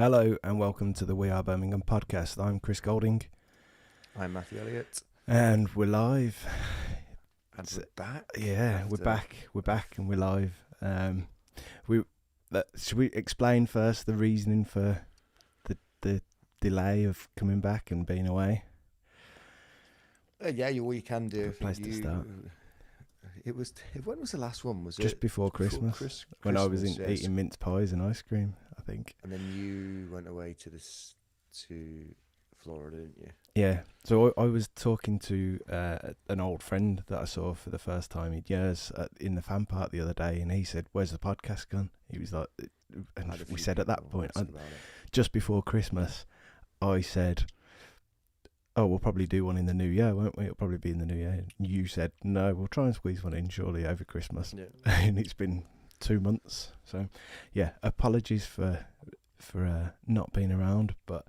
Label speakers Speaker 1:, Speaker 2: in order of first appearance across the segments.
Speaker 1: Hello and welcome to the We Are Birmingham podcast. I'm Chris Golding.
Speaker 2: I'm Matthew Elliott.
Speaker 1: And we're live.
Speaker 2: And we're back.
Speaker 1: Yeah, we're back and we're live. Should we explain first the reasoning for the delay of coming back and being away?
Speaker 2: Yeah, you can do.
Speaker 1: Good place to start.
Speaker 2: When was the last one? Was
Speaker 1: just
Speaker 2: it
Speaker 1: before Christmas? When I was eating mince pies and ice cream, I think.
Speaker 2: And then you went away to Florida, didn't you?
Speaker 1: Yeah. So I was talking to an old friend that I saw for the first time in years in the fan park the other day, and he said, "Where's the podcast gone?" He was like, and we said at that point, just before Christmas, I said, "Oh, we'll probably do one in the new year, won't we? It'll probably be in the new year." And you said, "No, we'll try and squeeze one in surely over Christmas."
Speaker 2: Yeah.
Speaker 1: And it's been 2 months. So, yeah, apologies for not being around, but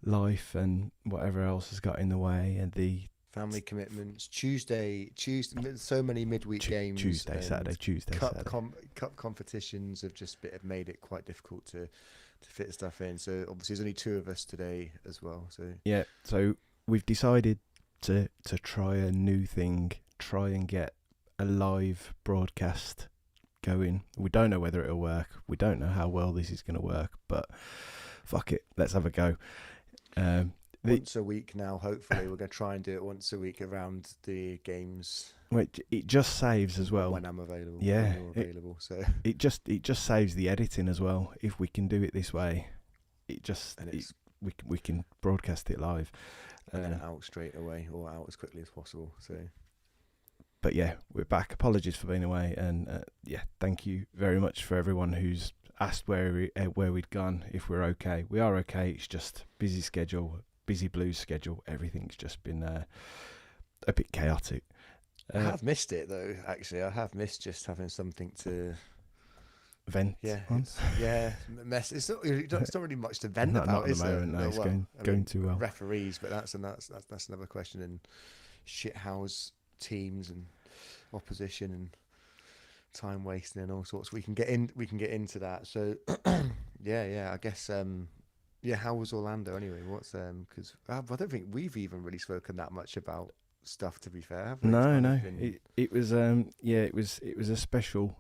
Speaker 1: life and whatever else has got in the way, and the
Speaker 2: family commitments. Tuesday, so many midweek games.
Speaker 1: Tuesday, Saturday.
Speaker 2: Cup competitions have made it quite difficult to fit stuff in. So obviously, there's only 2 of us today as well. So
Speaker 1: yeah, so we've decided to try a new thing, try and get a live broadcast going. We don't know whether it'll work. We don't know how well this is going to work, but fuck it, let's have a go.
Speaker 2: Once a week now, hopefully. We're going to try and do it once a week around the games.
Speaker 1: It just saves as well.
Speaker 2: When I'm available.
Speaker 1: Yeah.
Speaker 2: When you're available. So
Speaker 1: it just saves the editing as well. If we can do it this way, we can broadcast it live.
Speaker 2: And then out straight away, or out as quickly as possible. So.
Speaker 1: But yeah, we're back. Apologies for being away, and thank you very much for everyone who's asked where we'd gone, if we're okay. We are okay. It's just busy schedule, busy Blues schedule. Everything's just been a bit chaotic.
Speaker 2: I have missed it though. Actually, I have missed just having something to
Speaker 1: vent.
Speaker 2: Yeah, mess. It's not really much to vent
Speaker 1: about.
Speaker 2: Not
Speaker 1: at the moment. No, it's going too well.
Speaker 2: Referees, but that's another question. And shithouse teams and opposition and time wasting and all sorts. We can get into that. So I guess how was Orlando anyway? What's because I don't think we've even really spoken that much about stuff, to be fair, have we?
Speaker 1: No. It was it was a special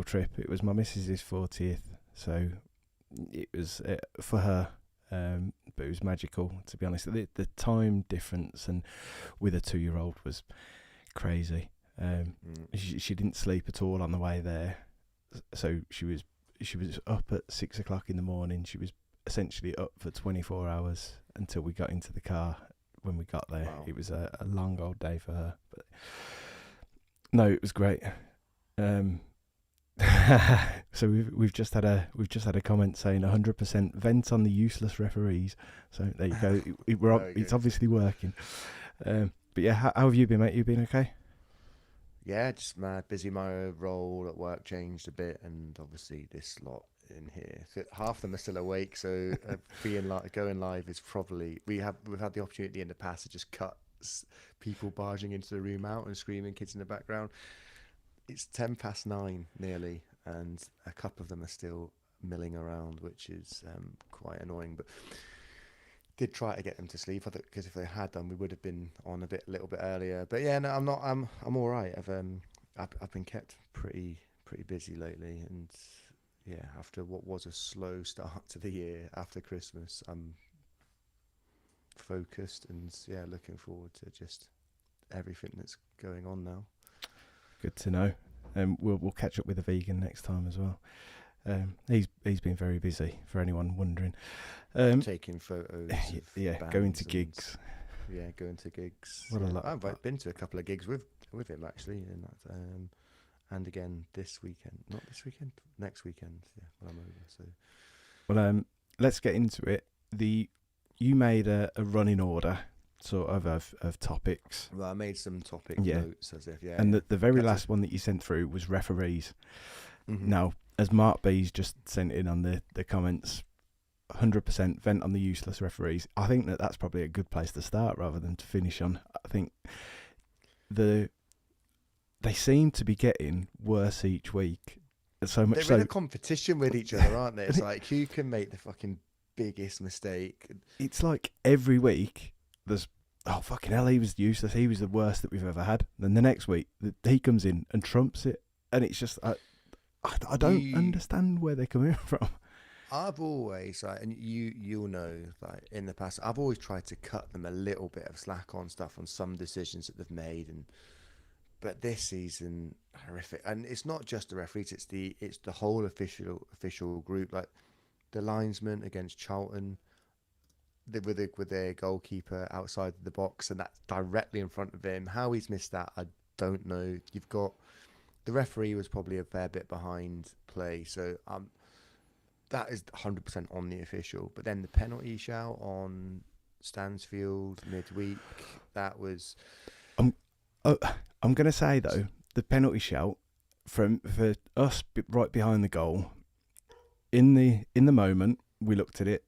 Speaker 1: trip. It was my missus's 40th, so it was for her. But it was magical, to be honest. The time difference and with a 2-year-old was crazy. She didn't sleep at all on the way there, so she was up at 6 o'clock in the morning. She was essentially up for 24 hours until we got into the car. When we got there, wow. It was a long old day for her, but no, it was great. So we've just had a comment saying 100% vent on the useless referees. So there you go. It's obviously working. But yeah, how have you been, mate? You been okay?
Speaker 2: Yeah, just mad busy. My role at work changed a bit, and obviously this lot in here. So half of them are still awake, so going live is probably we've had the opportunity in the past to just cut people barging into the room out and screaming, kids in the background. It's 9:10 nearly, and a couple of them are still milling around, which is quite annoying. But did try to get them to sleep, because if they had done, we would have been on a little bit earlier. But yeah, no, I'm not. I'm all right. I've been kept pretty busy lately, and yeah, after what was a slow start to the year after Christmas, I'm focused and looking forward to just everything that's going on now.
Speaker 1: Good to know. We'll catch up with the vegan next time as well. He's been very busy, for anyone wondering.
Speaker 2: Taking photos.
Speaker 1: Going to gigs.
Speaker 2: Going to gigs.
Speaker 1: What a lot.
Speaker 2: I've been to a couple of gigs with him actually, and again this weekend. Not this weekend. Next weekend. Yeah, when I'm over. So.
Speaker 1: Well, let's get into it. You made a running order. Sort of topics.
Speaker 2: Well, I made some topic notes as if,
Speaker 1: And the very last one that you sent through was referees.
Speaker 2: Mm-hmm.
Speaker 1: Now, as Mark B's just sent in on the comments, 100% vent on the useless referees. I think that's probably a good place to start rather than to finish on. I think they seem to be getting worse each week. So much
Speaker 2: They're in a competition with each other, aren't they? It's like who can make the fucking biggest mistake.
Speaker 1: It's like every week there's, oh fucking hell, he was useless. He was the worst that we've ever had. Then the next week he comes in and trumps it, and it's just I don't understand where they're coming from.
Speaker 2: I've always and you'll know, like in the past, I've always tried to cut them a little bit of slack on stuff, on some decisions that they've made, but this season horrific. And it's not just the referees; it's the whole official group. Like the linesman against Charlton, with their goalkeeper outside the box, and that's directly in front of him. How he's missed that, I don't know. You've got the referee was probably a fair bit behind play, so that is 100% on the official. But then the penalty shout on Stansfield midweek, that was.
Speaker 1: I'm going to say though, the penalty shout for us right behind the goal. In the moment, we looked at it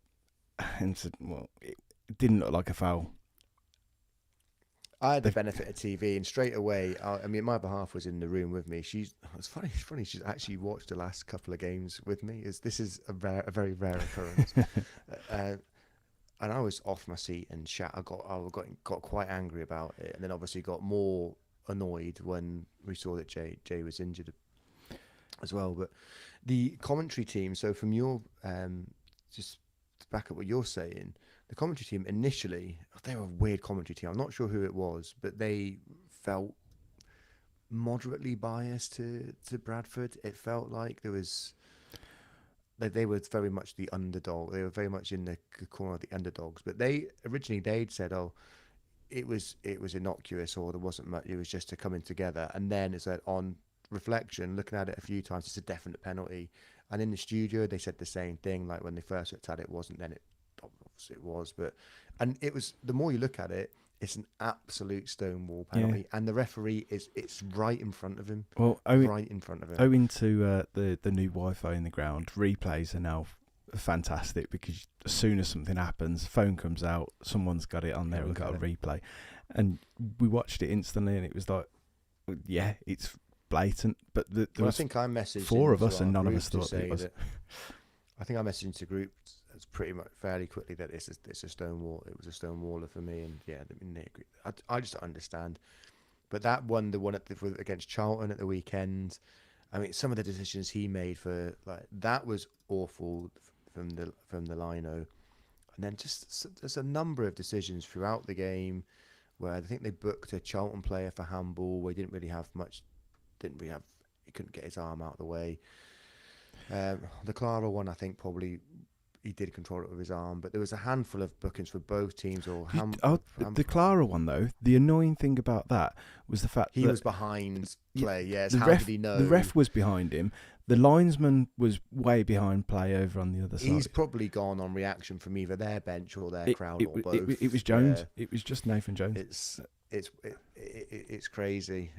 Speaker 1: and said, "Well, it didn't look like a foul."
Speaker 2: I had the benefit of TV, and straight away, I mean, my other half was in the room with me. It's funny. She's actually watched the last couple of games with me. This is a very rare occurrence. And I was off my seat and I got quite angry about it, and then obviously got more annoyed when we saw that Jay was injured as well. But the commentary team. So from your just to back up what you're saying. The commentary team initially, they were a weird commentary team. I'm not sure who it was, but they felt moderately biased to Bradford. It felt like they were very much the underdog. They were very much in the corner of the underdogs. But they'd said, "Oh, it was innocuous, or there wasn't much. It was just a coming together." And then it's like, on reflection, looking at it a few times, it's a definite penalty. And in the studio, they said the same thing. Like when they first looked at it, wasn't. Then it was, and it was. The more you look at it, it's an absolute stonewall penalty, and the referee it's right in front of him.
Speaker 1: Well,
Speaker 2: right in front of him.
Speaker 1: Owing to the new Wi-Fi in the ground, replays are now fantastic, because as soon as something happens, phone comes out, someone's got it on there and got a replay, and we watched it instantly, and it was like, yeah, it's blatant. But I
Speaker 2: think I messaged
Speaker 1: 4 of us, and none of us thought it was.
Speaker 2: I think I messaged into the group pretty much fairly quickly that it's a stonewall. It was a stonewaller for me, and yeah, I mean, they agree. I just don't understand. But that one, the one against Charlton at the weekend, I mean, some of the decisions he made that was awful from the lino, and then just there's a number of decisions throughout the game where I think they booked a Charlton player for handball where he didn't really have, he couldn't get his arm out of the way. The Clara one, I think probably he did control it with his arm, but there was a handful of bookings for both teams. The Clara
Speaker 1: one though, the annoying thing about that was the fact
Speaker 2: he
Speaker 1: that
Speaker 2: was behind play. Yes,
Speaker 1: how
Speaker 2: did he know?
Speaker 1: The ref was behind him. The linesman was way behind play over on the other side.
Speaker 2: He's probably gone on reaction from either their bench or their crowd, or both.
Speaker 1: It was Jones. It was just Nathan Jones.
Speaker 2: It's crazy.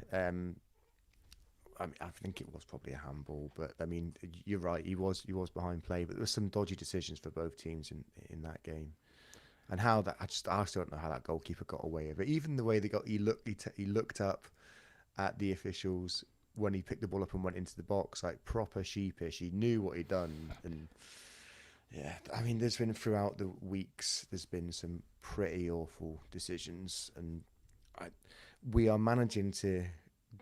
Speaker 2: I mean, I think it was probably a handball, but I mean, you're right. He was behind play, but there was some dodgy decisions for both teams in that game, and how that I still don't know how that goalkeeper got away with it. Even the way he looked up at the officials when he picked the ball up and went into the box, like proper sheepish. He knew what he'd done, and yeah, I mean, there's been throughout the weeks, there's been some pretty awful decisions, and we are managing to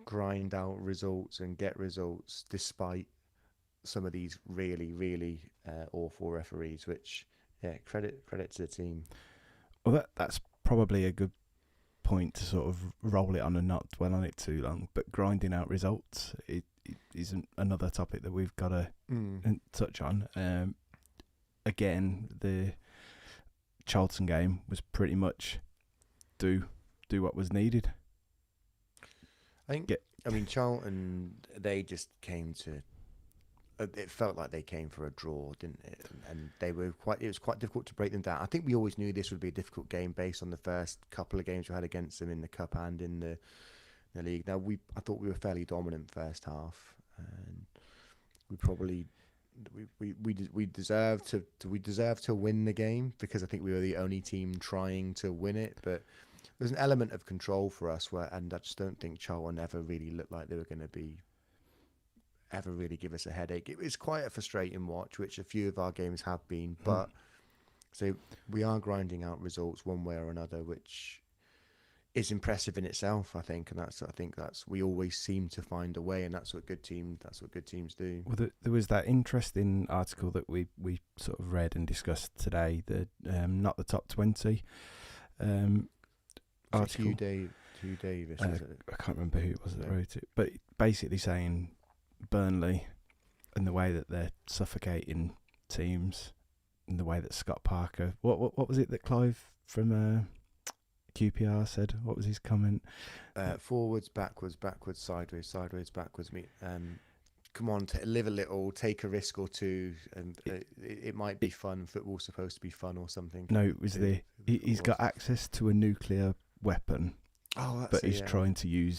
Speaker 2: grind out results and get results despite some of these really awful referees, which credit to the team.
Speaker 1: Well, that's probably a good point to sort of roll it on and not dwell on it too long, but grinding out results it isn't another topic that we've got to touch on. Again, the Charlton game was pretty much do what was needed.
Speaker 2: I mean, Charlton, they just came to. It felt like they came for a draw, didn't it? And it was quite difficult to break them down. I think we always knew this would be a difficult game based on the first couple of games we had against them in the cup and in the league. Now I thought we were fairly dominant first half, and we probably we deserved to win the game, because I think we were the only team trying to win it, but. There's an element of control for us and I just don't think Charlton ever really looked like they were going to ever really give us a headache. It was quite a frustrating watch, which a few of our games have been, but So we are grinding out results one way or another, which is impressive in itself, I think. And that's we always seem to find a way, and that's what good teams do.
Speaker 1: Well, there was that interesting article that we sort of read and discussed today. The not the top 20 article.
Speaker 2: Hugh Davis, is it?
Speaker 1: I can't remember who it was that wrote it, but basically saying Burnley and the way that they're suffocating teams, and the way that Scott Parker. What was it that Clive from QPR said? What was his comment?
Speaker 2: Forwards, backwards, sideways, backwards. Come on, live a little, take a risk or two, and it might be fun. Football's supposed to be fun or something.
Speaker 1: No, it was he's got access to a nuclear weapon.
Speaker 2: Oh,
Speaker 1: but he's trying to do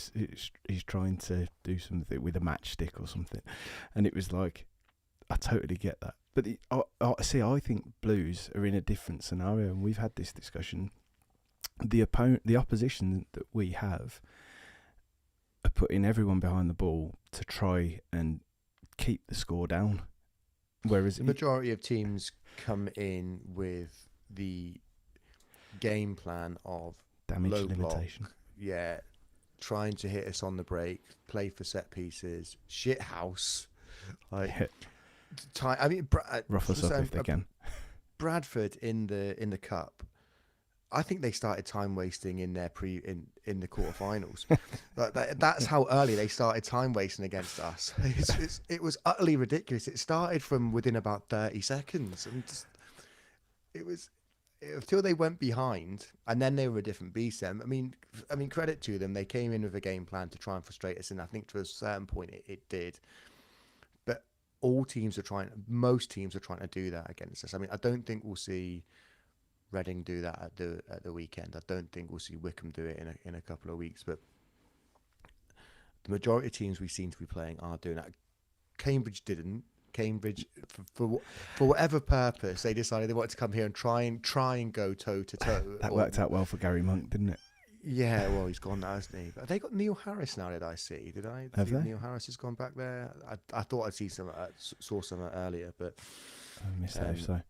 Speaker 1: something with a matchstick or something, and it was like, I totally get that. But I think Blues are in a different scenario, and we've had this discussion. The opposition that we have are putting everyone behind the ball to try and keep the score down, whereas
Speaker 2: the majority of teams come in with the game plan of
Speaker 1: damage
Speaker 2: low
Speaker 1: limitation.
Speaker 2: Block, trying to hit us on the break, play for set pieces, shit house.
Speaker 1: Rough us up if they can.
Speaker 2: Bradford in the cup, I think they started time wasting in their in the quarterfinals. That's how early they started time wasting against us. It was utterly ridiculous. It started from within about 30 seconds, and it was until they went behind, and then they were a different beast. Then I mean, credit to them. They came in with a game plan to try and frustrate us, and I think to a certain point it did. But most teams are trying to do that against us. I mean, I don't think we'll see Reading do that at the weekend. I don't think we'll see Wickham do it in a couple of weeks. But the majority of teams we seem to be playing are doing that. Cambridge didn't. Cambridge, for whatever purpose, they decided they wanted to come here and try and go toe to toe.
Speaker 1: That worked out well for Gary Monk, didn't it?
Speaker 2: Yeah, well, he's gone now, hasn't he? But they got Neil Harris now. Did I see?
Speaker 1: Have they?
Speaker 2: Neil Harris has gone back there. I thought I'd saw some earlier, but
Speaker 1: I missed that. If so.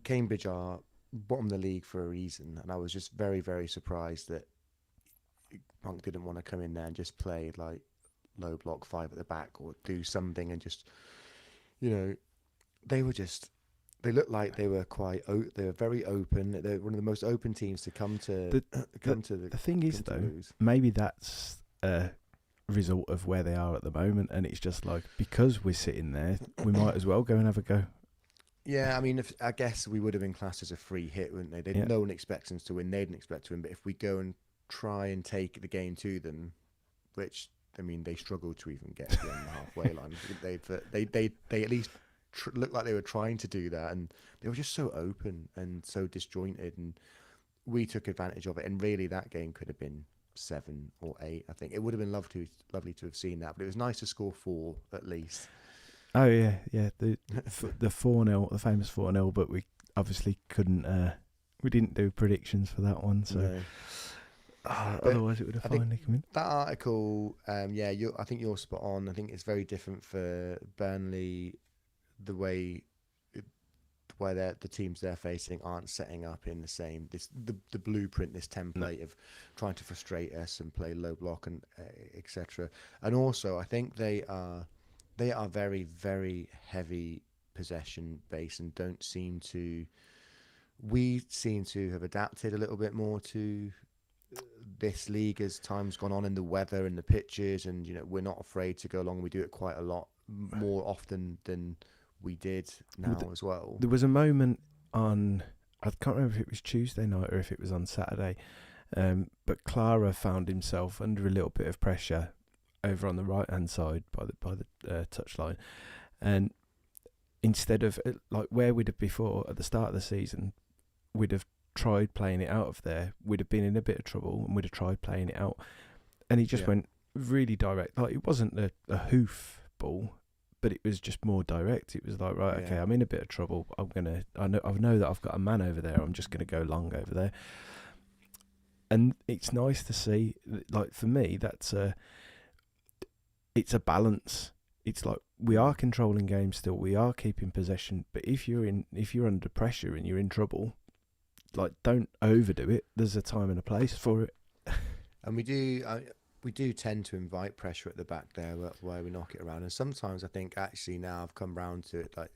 Speaker 2: Cambridge are bottom of the league for a reason, and I was just very, very surprised that Monk didn't want to come in there and just play like low block 5 at the back or do something, and just, they looked like they were they were very open. They're one of the most open teams to come to
Speaker 1: the thing is though, maybe that's a result of where they are at the moment, and it's just like, because we're sitting there, we might as well go and have a go.
Speaker 2: Yeah, I mean, I guess we would have been classed as a free hit, wouldn't they? No one expects us to win. They didn't expect to win. But if we go and try and take the game to them, which, they struggled to even get beyond the halfway line. They at least looked like they were trying to do that, and they were just so open and so disjointed, and we took advantage of it. And really, that game could have been 7 or 8. I think it would have been lovely to have seen that, but it was nice to score 4 at least.
Speaker 1: Oh yeah. The 4-0, the famous 4-0, but we obviously couldn't. We didn't do predictions for that one, so
Speaker 2: no.
Speaker 1: Otherwise it would have finally come in.
Speaker 2: That article, I think you're spot on. I think it's very different for Burnley, the way the teams they're facing aren't setting up in the same the blueprint, this template of trying to frustrate us and play low block and etc. And also, I think they are very, very heavy possession based and don't seem to. We seem to have adapted a little bit more to this league as time's gone on, in the weather and the pitches, and we're not afraid to go along. We do it quite a lot more often than we did now as well. There
Speaker 1: was a moment on, I can't remember if it was Tuesday night or if it was on Saturday, but Clara found himself under a little bit of pressure over on the right hand side by the touchline, and instead of like where we'd have before at the start of the season, we'd have tried playing it out of there, we'd have been in a bit of trouble and we'd have tried playing it out, and he just went really direct. Like, it wasn't a hoof ball, but it was just more direct. It was like, right, okay, I'm in a bit of trouble. I know that I've got a man over there. I'm just gonna go long over there, and it's nice to see. Like, for me, it's a balance it's like we are controlling games still. We are keeping possession, but if you're under pressure and you're in trouble, like, don't overdo it. There's a time and a place for it.
Speaker 2: And we do tend to invite pressure at the back there where we knock it around. And sometimes I think actually now I've come round to it, like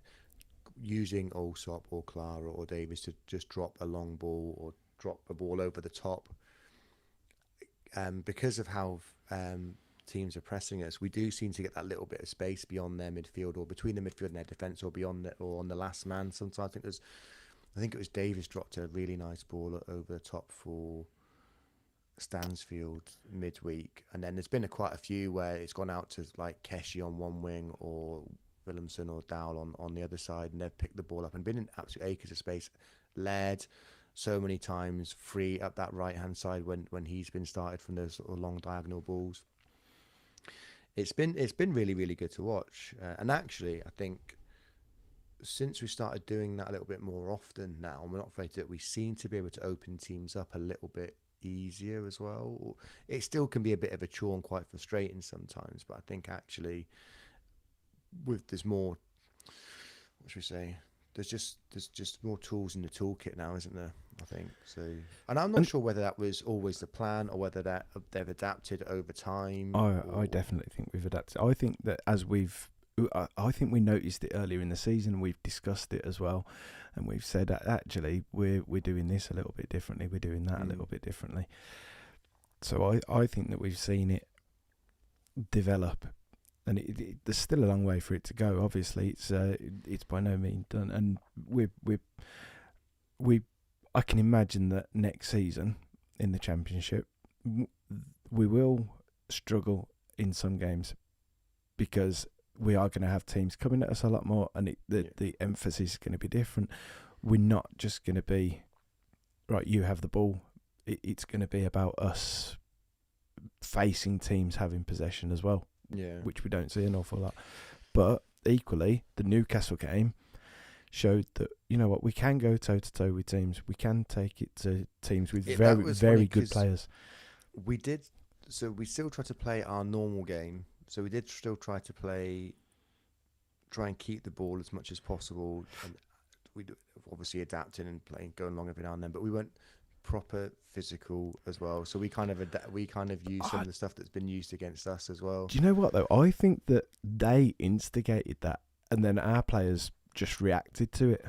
Speaker 2: using Allsop or Clara or Davies to just drop a long ball or drop a ball over the top. Because of how teams are pressing us, we do seem to get that little bit of space beyond their midfield or between the midfield and their defence or beyond or on the last man. Sometimes I think it was Davies dropped a really nice ball over the top for Stansfield midweek, and then there's been quite a few where it's gone out to like Keshi on one wing or Williamson or Dowell on the other side, and they've picked the ball up and been in absolute acres of space, led so many times free up that right hand side when he's been started from those sort of long diagonal balls. It's been really, really good to watch, and actually I think since we started doing that a little bit more often now, and we're not afraid to do it, we seem to be able to open teams up a little bit easier as well. It still can be a bit of a chore and quite frustrating sometimes, but I think actually there's more, what should we say, there's just more tools in the toolkit now, isn't there? I think so. And I'm not sure whether that was always the plan or whether that they've adapted over time.
Speaker 1: I definitely think we've adapted. I think that I think we noticed it earlier in the season. We've discussed it as well, and we've said that actually we're doing this a little bit differently. We're doing that a little bit differently. So I think that we've seen it develop, and there's still a long way for it to go. Obviously, it's by no means done, and I can imagine that next season in the Championship we will struggle in some games because we are going to have teams coming at us a lot more, and the emphasis is going to be different. We're not just going to be, right, you have the ball. It's going to be about us facing teams having possession as well, which we don't see an awful lot. But equally, the Newcastle game showed that, you know what, we can go toe-to-toe with teams. We can take it to teams with very good players.
Speaker 2: We did, so we still try to play our normal game. So we did still try and keep the ball as much as possible, and we obviously adapting and playing, going along every now and then. But we went proper physical as well. So we kind of used some of the stuff that's been used against us as well.
Speaker 1: Do you know what though? I think that they instigated that, and then our players just reacted to it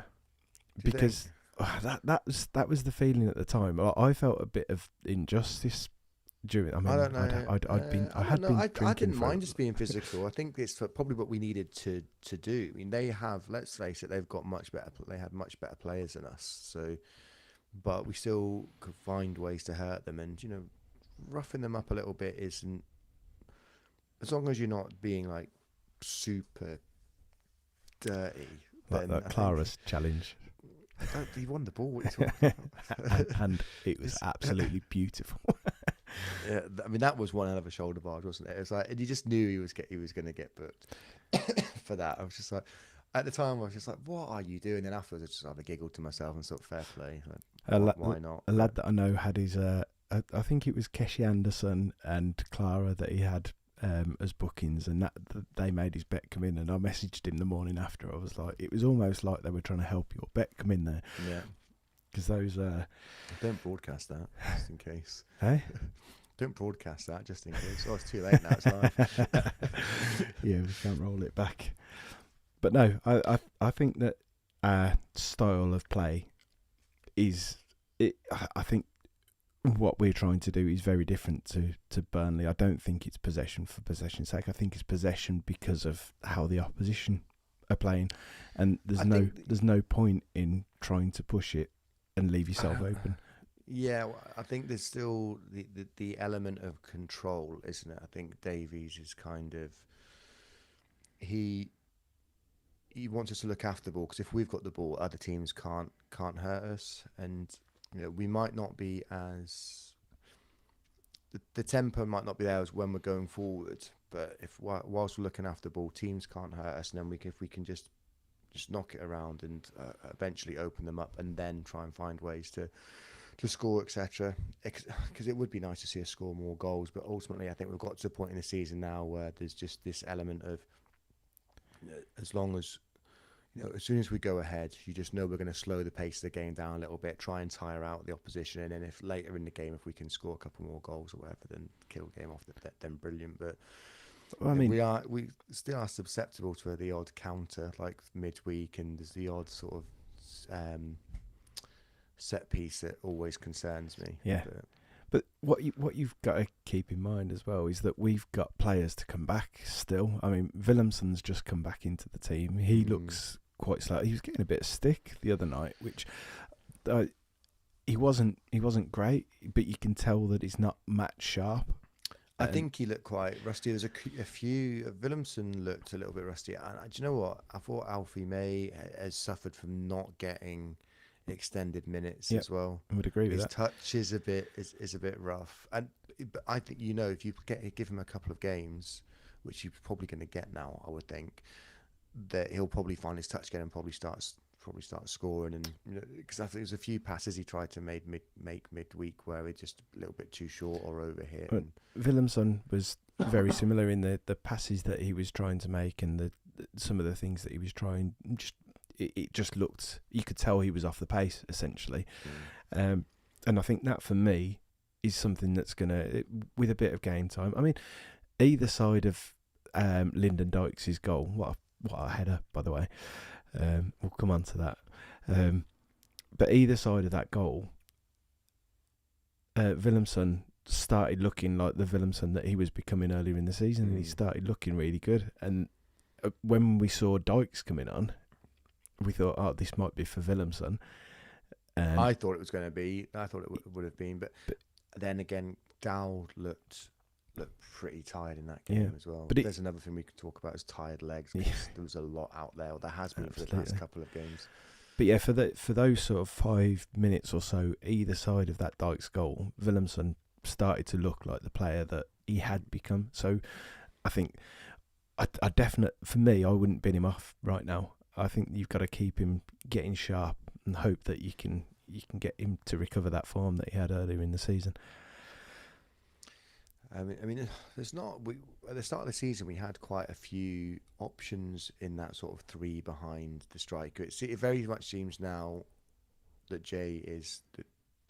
Speaker 1: because that was the feeling at the time. I felt a bit of injustice. I don't know. I
Speaker 2: didn't mind just being physical. I think it's probably what we needed to do. I mean, they have, let's face it, they've got much better. They had much better players than us. So, but we still could find ways to hurt them, and roughing them up a little bit isn't, as long as you're not being like super dirty.
Speaker 1: Like that Clara's challenge.
Speaker 2: He won the ball. What are you talking about?
Speaker 1: and it was absolutely beautiful.
Speaker 2: Yeah, I mean that was one hell of a shoulder barge, wasn't it? It was like, and you just knew he was going to get booked for that. I was just like, at the time, I was just like, "What are you doing?" And afterwards, I just had a giggle to myself and thought, "Fair play, like, why not?"
Speaker 1: A lad that I know had his, I think it was Keshi Anderson and Clara that he had as bookings, and that they made his bet come in. And I messaged him the morning after. I was like, it was almost like they were trying to help your bet come in there.
Speaker 2: Yeah.
Speaker 1: Because those
Speaker 2: don't broadcast that just in case.
Speaker 1: Hey,
Speaker 2: don't broadcast that just in case. Oh, it's too late now. It's live.
Speaker 1: Yeah, we can't roll it back. But no, I think that our style of play is it. I think what we're trying to do is very different to Burnley. I don't think it's possession for possession's sake. I think it's possession because of how the opposition are playing, and there's no point in trying to push it and leave yourself open.
Speaker 2: Yeah, I think there's still the element of control, isn't it? I think Davies is kind of he wants us to look after the ball, because if we've got the ball, other teams can't hurt us, and we might not be as the tempo might not be there as when we're going forward, but if whilst we're looking after the ball, teams can't hurt us, and then if we can just knock it around and eventually open them up, and then try and find ways to score, etc. Because it would be nice to see us score more goals, but ultimately I think we've got to a point in the season now where there's just this element of as long as as soon as we go ahead, you just know we're going to slow the pace of the game down a little bit, try and tire out the opposition, and then if later in the game, if we can score a couple more goals or whatever, then kill the game off. Then brilliant. But
Speaker 1: Well, I mean,
Speaker 2: we still are susceptible to the odd counter like midweek, and there's the odd sort of set piece that always concerns me.
Speaker 1: yeah. But what you've got to keep in mind as well is that we've got players to come back still. I mean, Willemsen's just come back into the team. He looks quite slow. He was getting a bit of stick the other night, which he wasn't great. But you can tell that he's not match sharp.
Speaker 2: I think he looked quite rusty. There's a few. Willemsen looked a little bit rusty. And do you know what? I thought Alfie May has suffered from not getting extended minutes as well.
Speaker 1: I would agree with
Speaker 2: His
Speaker 1: that.
Speaker 2: touch is a bit rough, but I think if you give him a couple of games, which he's probably going to get now, I would think that he'll probably find his touch again and probably start scoring. And because I think there's a few passes he tried to make midweek where it's just a little bit too short or overhit.
Speaker 1: But Willemsen was very similar in the passes that he was trying to make and some of the things that he was trying. It just looked, you could tell he was off the pace essentially. And I think that for me is something that's gonna, with a bit of game time. I mean, either side of Lyndon Dykes' goal, what a header, by the way. We'll come on to that. But either side of that goal, Willemsen started looking like the Willemsen that he was becoming earlier in the season, and he started looking really good. And when we saw Dykes coming on, we thought, oh, this might be for Willemsen.
Speaker 2: I thought it was going to be. I thought it would have been, but then again, Dow looked pretty tired in that game as well. But there's another thing we could talk about is tired legs. There was a lot out there. Or there has been for the past couple of games.
Speaker 1: But yeah, for those sort of 5 minutes or so, either side of that Dykes goal, Willemsen started to look like the player that he had become. So I think I definitely, for me, I wouldn't bin him off right now. I think you've got to keep him getting sharp and hope that you can get him to recover that form that he had earlier in the season.
Speaker 2: I mean, there's not. At the start of the season, we had quite a few options in that sort of three behind the striker. It very much seems now that Jay is the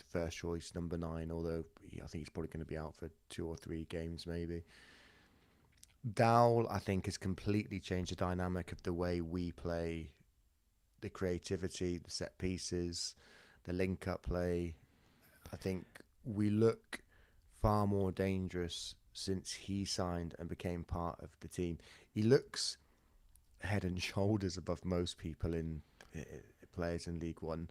Speaker 2: first choice number 9, although I think he's probably going to be out for 2 or 3 games maybe. Dowell, I think, has completely changed the dynamic of the way we play, the creativity, the set pieces, the link-up play. I think we look far more dangerous since he signed and became part of the team. He looks head and shoulders above most people in players in League One.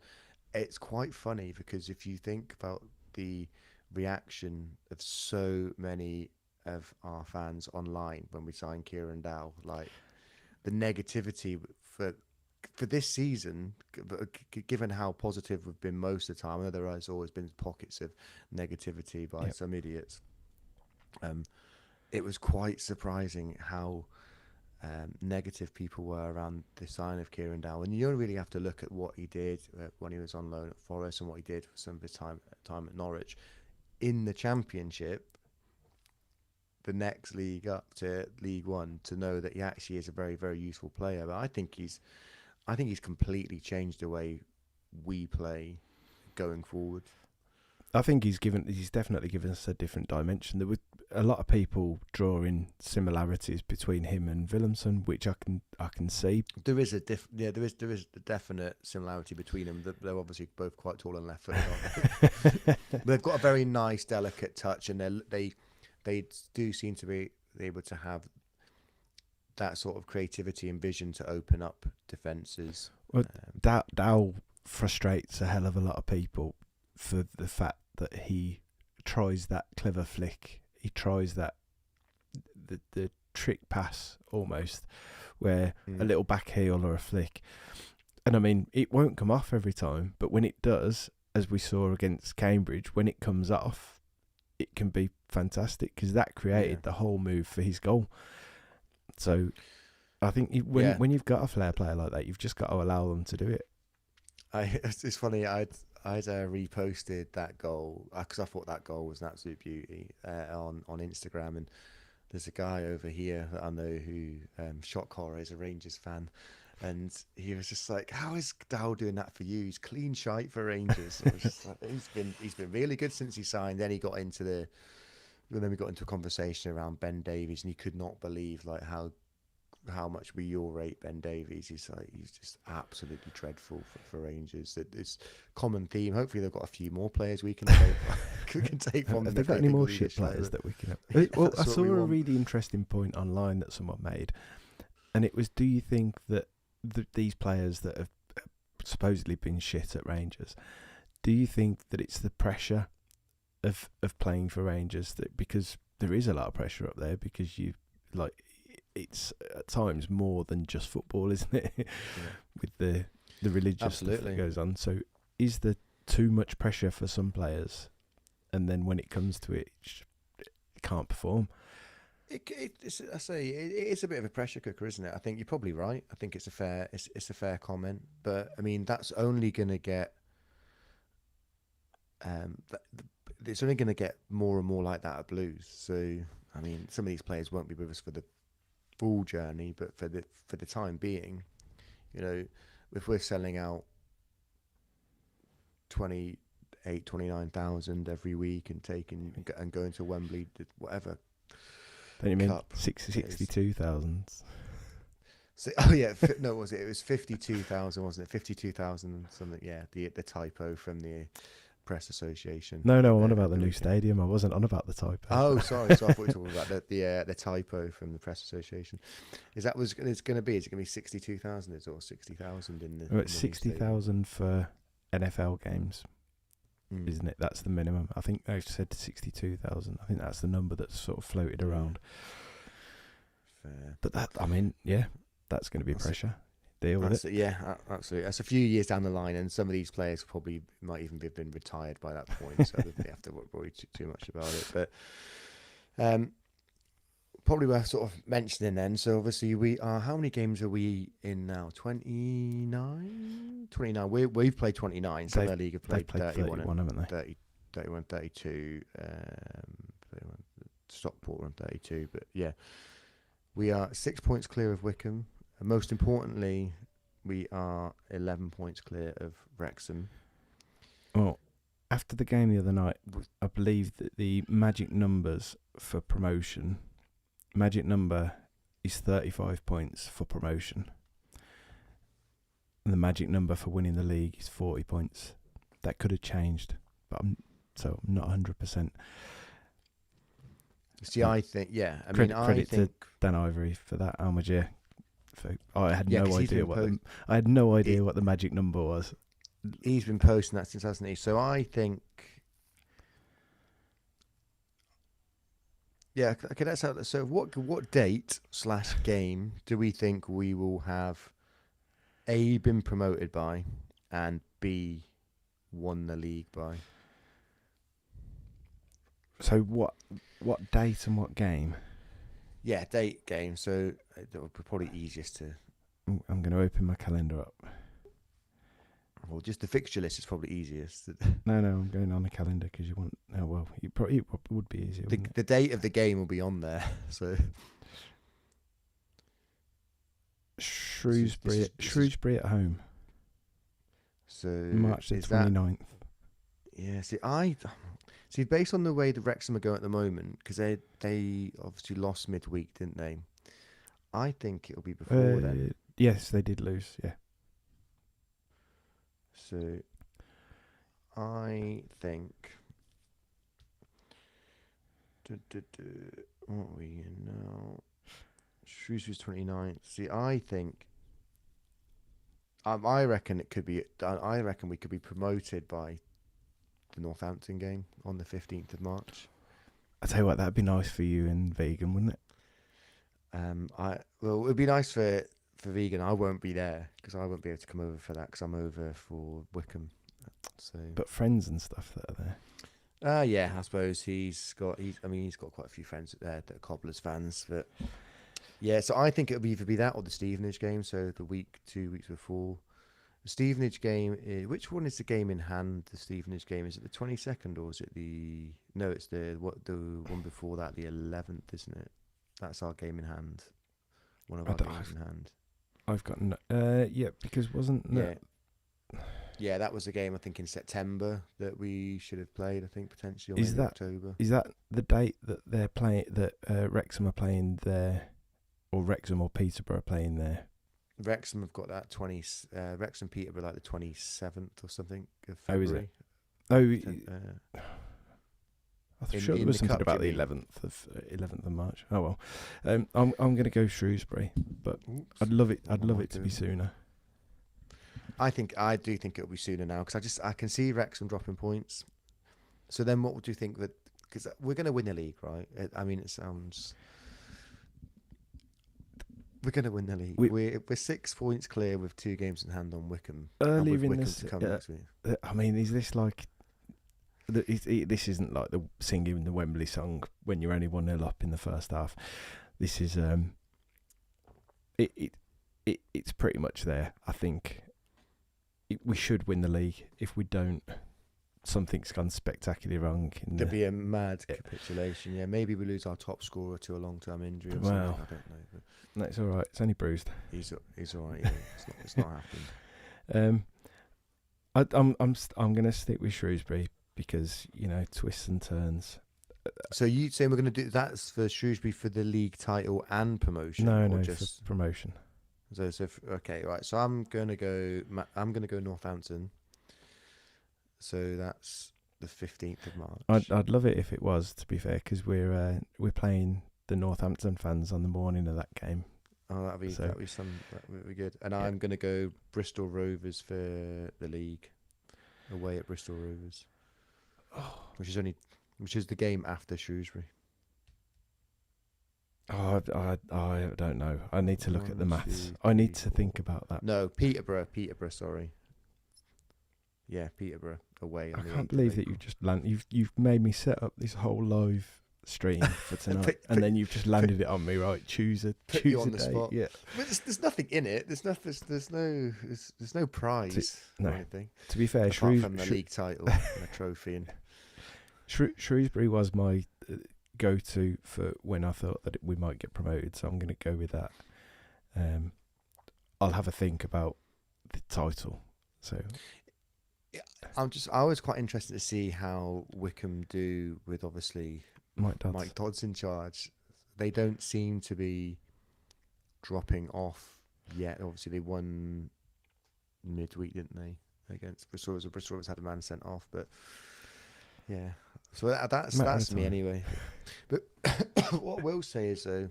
Speaker 2: It's quite funny because if you think about the reaction of so many of our fans online when we signed Kieran Dow, like the negativity for this season, given how positive we've been most of the time. I know there has always been pockets of negativity by some idiots. It was quite surprising how negative people were around the sign of Kieran Dow, and you don't really have to look at what he did when he was on loan at Forest and what he did for some of his time at Norwich. In the Championship, the next league up to League One, to know that he actually is a very, very useful player. But I think he's completely changed the way we play going forward.
Speaker 1: I think he's definitely given us a different dimension. There were a lot of people drawing similarities between him and Willemsen, which I can see.
Speaker 2: There is a definite similarity between them. They're obviously both quite tall and left-footed, aren't they? They've got a very nice, delicate touch, and they do seem to be able to have that sort of creativity and vision to open up defences.
Speaker 1: Well, Dow frustrates a hell of a lot of people for the fact that he tries that clever flick. He tries that the trick pass almost, where a little back heel or a flick. And I mean, it won't come off every time, but when it does, as we saw against Cambridge, when it comes off, it can be fantastic because that created the whole move for his goal. So I think when you've got a flair player like that, you've just got to allow them to do it.
Speaker 2: It's funny. I'd reposted that goal because I thought that goal was an absolute beauty on Instagram, and there's a guy over here that I know who Shock Horror is a Rangers fan, and he was just like, "How is Dow doing that for you? He's clean shite for Rangers." I was just like, he's been really good since he signed. Then we got into a conversation around Ben Davies, and he could not believe like how much we all rate Ben Davies. He's just absolutely dreadful for Rangers. It's common theme. Hopefully they've got a few more players we can take. We can take from them.
Speaker 1: Have they got any more shit players that we can? Well, I saw a really interesting point online that someone made, and it was: do you think that these players that have supposedly been shit at Rangers, do you think that it's the pressure of playing for Rangers, that because there is a lot of pressure up there, because you like it's at times more than just football, isn't it? Yeah. With the religious stuff that goes on. So is there too much pressure for some players, and then when it comes to it, it can't perform?
Speaker 2: It's a bit of a pressure cooker, isn't it? I think you're probably right. I think it's a fair comment, but I mean that's only going to get it's only going to get more and more like that at Blues. So I mean, some of these players won't be with us for the full journey, but for the time being, you know, if we're selling out 29,000 every week and going to Wembley, whatever.
Speaker 1: Don't you mean 62,000?
Speaker 2: So, oh yeah, no, was it? It was 52,000, wasn't it? 52,000 something. Yeah, the typo from the press association.
Speaker 1: No, I'm on about the new stadium. I wasn't on about the typo.
Speaker 2: Oh, sorry. So I thought you were talking about the typo from the press association. Is it going to be 62,000 or 60,000 in the?
Speaker 1: Well, it's 60,000 for NFL games, isn't it? That's the minimum. I think they've said 62,000. I think that's the number that's sort of floated around.
Speaker 2: Fair.
Speaker 1: But that, I mean, yeah, that's going to be pressure. Deal with it.
Speaker 2: Yeah, absolutely. That's a few years down the line, and some of these players probably might even have been retired by that point, so they have to worry too much about it. But probably worth sort of mentioning then. So obviously we are. How many games are we in now? 29. We've played 29. Some of the league have played 31,
Speaker 1: haven't they?
Speaker 2: 31, 32. Stockport on 32. But yeah, we are 6 points clear of Wickham. And most importantly, we are 11 points clear of Wrexham.
Speaker 1: Well, after the game the other night, I believe that the magic numbers for promotion, magic number is 35 points for promotion. And the magic number for winning the league is 40 points. That could have changed, but I'm not 100%.
Speaker 2: See, I think, yeah.
Speaker 1: Credit to Dan Ivory for that. Almagier. I had no idea what the magic number was.
Speaker 2: He's been posting that since, hasn't he? So I think, yeah. Okay, let's have. So what date / game do we think we will have A, been promoted by, and B, won the league by?
Speaker 1: So what date and what game?
Speaker 2: Yeah, date, game. So that would be probably easiest to.
Speaker 1: I'm going to open my calendar up.
Speaker 2: Well, just the fixture list is probably easiest.
Speaker 1: No, I'm going on the calendar because you want. Oh well, it probably would be easier.
Speaker 2: The date of the game will be on there. So
Speaker 1: Shrewsbury at home.
Speaker 2: So
Speaker 1: March the 29th.
Speaker 2: Yeah. See, based on the way the Wrexham are going at the moment, because they obviously lost midweek, didn't they? I think it'll be before then.
Speaker 1: Yes, they did lose. Yeah.
Speaker 2: So I think. What are we in now? Shrewsbury's 29th. See, I think. I reckon it could be. I reckon we could be promoted by the Northampton game on the 15th of March.
Speaker 1: I tell you what, that'd be nice for you in Vegan, wouldn't it?
Speaker 2: Well, it'd be nice for Vegan. I won't be there because I won't be able to come over for that because I'm over for Wickham. So,
Speaker 1: but friends and stuff that are
Speaker 2: there. Yeah, I suppose he's got quite a few friends there that are Cobblers fans. But yeah, so I think it'll either be that or the Stevenage game. So the 2 weeks before. The Stevenage game, which one is the game in hand? The Stevenage game, is it the 22nd or is it the? No, it's the one before that, the 11th, isn't it? That's our game in hand. One of
Speaker 1: I
Speaker 2: our
Speaker 1: don't-
Speaker 2: games in hand.
Speaker 1: I've got yeah, because wasn't
Speaker 2: Yeah. Yeah, that was a game I think in September that we should have played. I think potentially, or
Speaker 1: Is
Speaker 2: maybe
Speaker 1: that-
Speaker 2: October.
Speaker 1: is that the date that they're playing, that Wrexham are playing there, or Wrexham or Peterborough are playing there?
Speaker 2: Wrexham have got that Wrexham Peterborough like the 27th or something of
Speaker 1: Oh, is it?
Speaker 2: February.
Speaker 1: Oh, I'm
Speaker 2: in-
Speaker 1: sure there
Speaker 2: in
Speaker 1: was
Speaker 2: the
Speaker 1: something
Speaker 2: cup,
Speaker 1: about
Speaker 2: you
Speaker 1: the
Speaker 2: mean?
Speaker 1: 11th of March. Oh well, I'm going to go Shrewsbury, but
Speaker 2: Oops.
Speaker 1: I'd love it
Speaker 2: might
Speaker 1: to
Speaker 2: go.
Speaker 1: be sooner.
Speaker 2: I do think it'll be sooner now because I can see Wrexham dropping points. So then, what would you think that? Because we're going to win the league, right? It sounds. We're going to win the league. We're 6 points clear with 2 games in hand on Wickham.
Speaker 1: Earlier
Speaker 2: with
Speaker 1: in
Speaker 2: Wickham
Speaker 1: this,
Speaker 2: to come next week.
Speaker 1: I mean, is this like? This isn't like the singing the Wembley song when you're only 1-0 up in the first half. This is it's pretty much there. I think we should win the league. If we don't, something's gone spectacularly wrong.
Speaker 2: There'd be a mad capitulation. Yeah, maybe we lose our top scorer to a long-term injury or something. I don't know. But
Speaker 1: no, it's all right. It's only bruised.
Speaker 2: he's all right. Yeah. It's not happened.
Speaker 1: I'm going to stick with Shrewsbury because twists and turns.
Speaker 2: So you saying we're going to do that's for Shrewsbury for the league title and promotion?
Speaker 1: No,
Speaker 2: just
Speaker 1: for promotion.
Speaker 2: Okay, right. So I'm gonna go Northampton. So that's the 15th of March.
Speaker 1: I'd love it if it was, to be fair, because we're playing the Northampton fans on the morning of that game.
Speaker 2: Oh, that would be good. And yeah. I'm gonna go Bristol Rovers for the league, away at Bristol Rovers, which is the game after Shrewsbury.
Speaker 1: Oh, I don't know. I need to look at the maths. I need to think about that.
Speaker 2: No, Peterborough. Sorry. Yeah, Peterborough away.
Speaker 1: I can't believe that you've just You've made me set up this whole live stream for tonight, and then you've just landed it on me. Right, choose a
Speaker 2: you on
Speaker 1: the
Speaker 2: the
Speaker 1: date.
Speaker 2: spot.
Speaker 1: Yeah,
Speaker 2: but there's nothing in it. There's no prize or anything.
Speaker 1: To be fair,
Speaker 2: apart from the league title and a trophy. And
Speaker 1: Shrewsbury was my go-to for when I thought that we might get promoted, so I'm going to go with that. I'll have a think about the title. So
Speaker 2: I was quite interested to see how Wickham do with obviously
Speaker 1: Mike
Speaker 2: Dodd's in charge. They don't seem to be dropping off yet. Obviously, they won midweek, didn't they, against Bristol? So Bristol has had a man sent off, but yeah. So that's me anyway. But what I will say is though,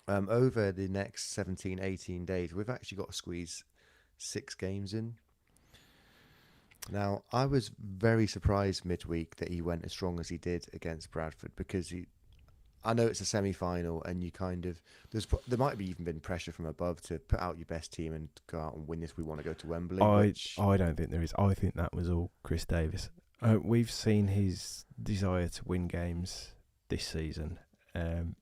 Speaker 2: over the next 17, 18 days, we've actually got to squeeze 6 games in. Now, I was very surprised midweek that he went as strong as he did against Bradford because I know it's a semi-final and you kind of there might have even been pressure from above to put out your best team and go out and win this. We want to go to Wembley.
Speaker 1: I don't think there is. I think that was all Chris Davis. We've seen his desire to win games this season, and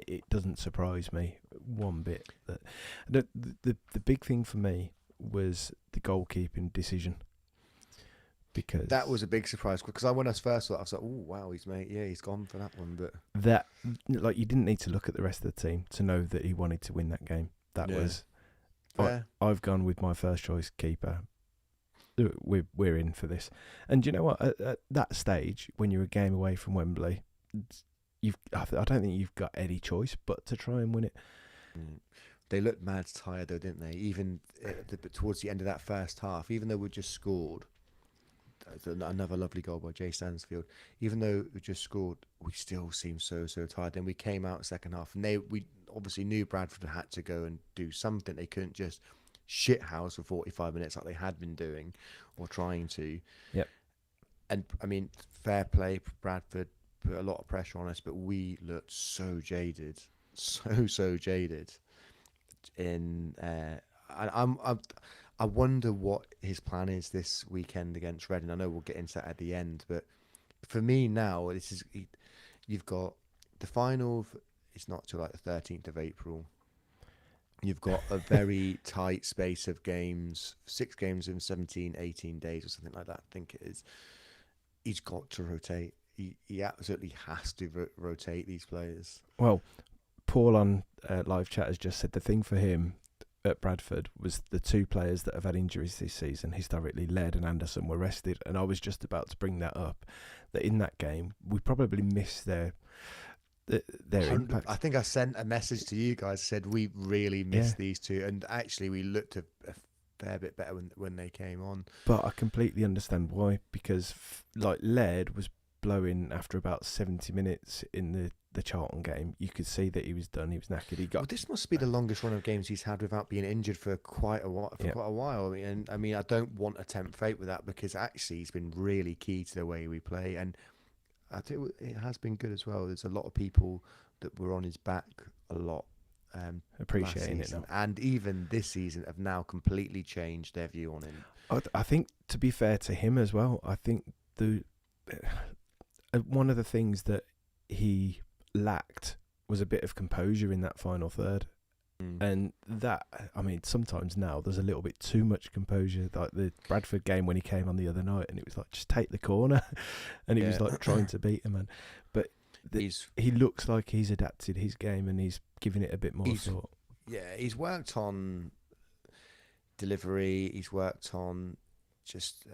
Speaker 1: it doesn't surprise me one bit. That the big thing for me was the goalkeeping decision, because
Speaker 2: that was a big surprise. Because when I first saw it, I was like, "Oh wow, he's gone for that one." But
Speaker 1: that, like, you didn't need to look at the rest of the team to know that he wanted to win that game. That was, I've gone with my first choice keeper. We're in for this. And do you know what? At that stage, when you're a game away from Wembley, I don't think you've got any choice but to try and win it.
Speaker 2: They looked mad tired though, didn't they? Even towards the end of that first half, even though we just scored another lovely goal by Jay Stansfield, even though we just scored, we still seemed so tired. Then we came out second half, and we obviously knew Bradford had to go and do something. They couldn't just shithouse for 45 minutes like they had been doing or trying to.
Speaker 1: Yep.
Speaker 2: And I mean, fair play, Bradford put a lot of pressure on us, but we looked so jaded, so jaded. I wonder what his plan is this weekend against Reading. I know we'll get into that at the end, but for me now, you've got the final. It's not till like the 13th of April. You've got a very tight space of games, 6 games in 17, 18 days or something like that, I think it is. He's got to rotate. he absolutely has to rotate these players.
Speaker 1: Well, Paul on live chat has just said the thing for him at Bradford was the two players that have had injuries this season, historically, Laird and Anderson, were rested. And I was just about to bring that up, that in that game, we probably missed their impact.
Speaker 2: I think I sent a message to you guys, said we really missed these two. And actually, we looked a fair bit better when they came on.
Speaker 1: But I completely understand why, because like Laird was blowing after about 70 minutes in the Charlton game. You could see that he was done. He was knackered.
Speaker 2: Well, this must be the longest run of games he's had without being injured for quite a while. I mean, I don't want to tempt fate with that, because actually he's been really key to the way we play, and I think it has been good as well. There's a lot of people that were on his back a lot.
Speaker 1: Appreciating it now.
Speaker 2: And even this season have now completely changed their view on him.
Speaker 1: I think, to be fair to him as well, I think one of the things that he lacked was a bit of composure in that final third. And that, I mean, sometimes now there's a little bit too much composure. Like the Bradford game when he came on the other night, and it was like, just take the corner, and he was like trying to beat him, man. But he looks like he's adapted his game and he's giving it a bit more thought. Yeah,
Speaker 2: he's worked on delivery. He's worked on just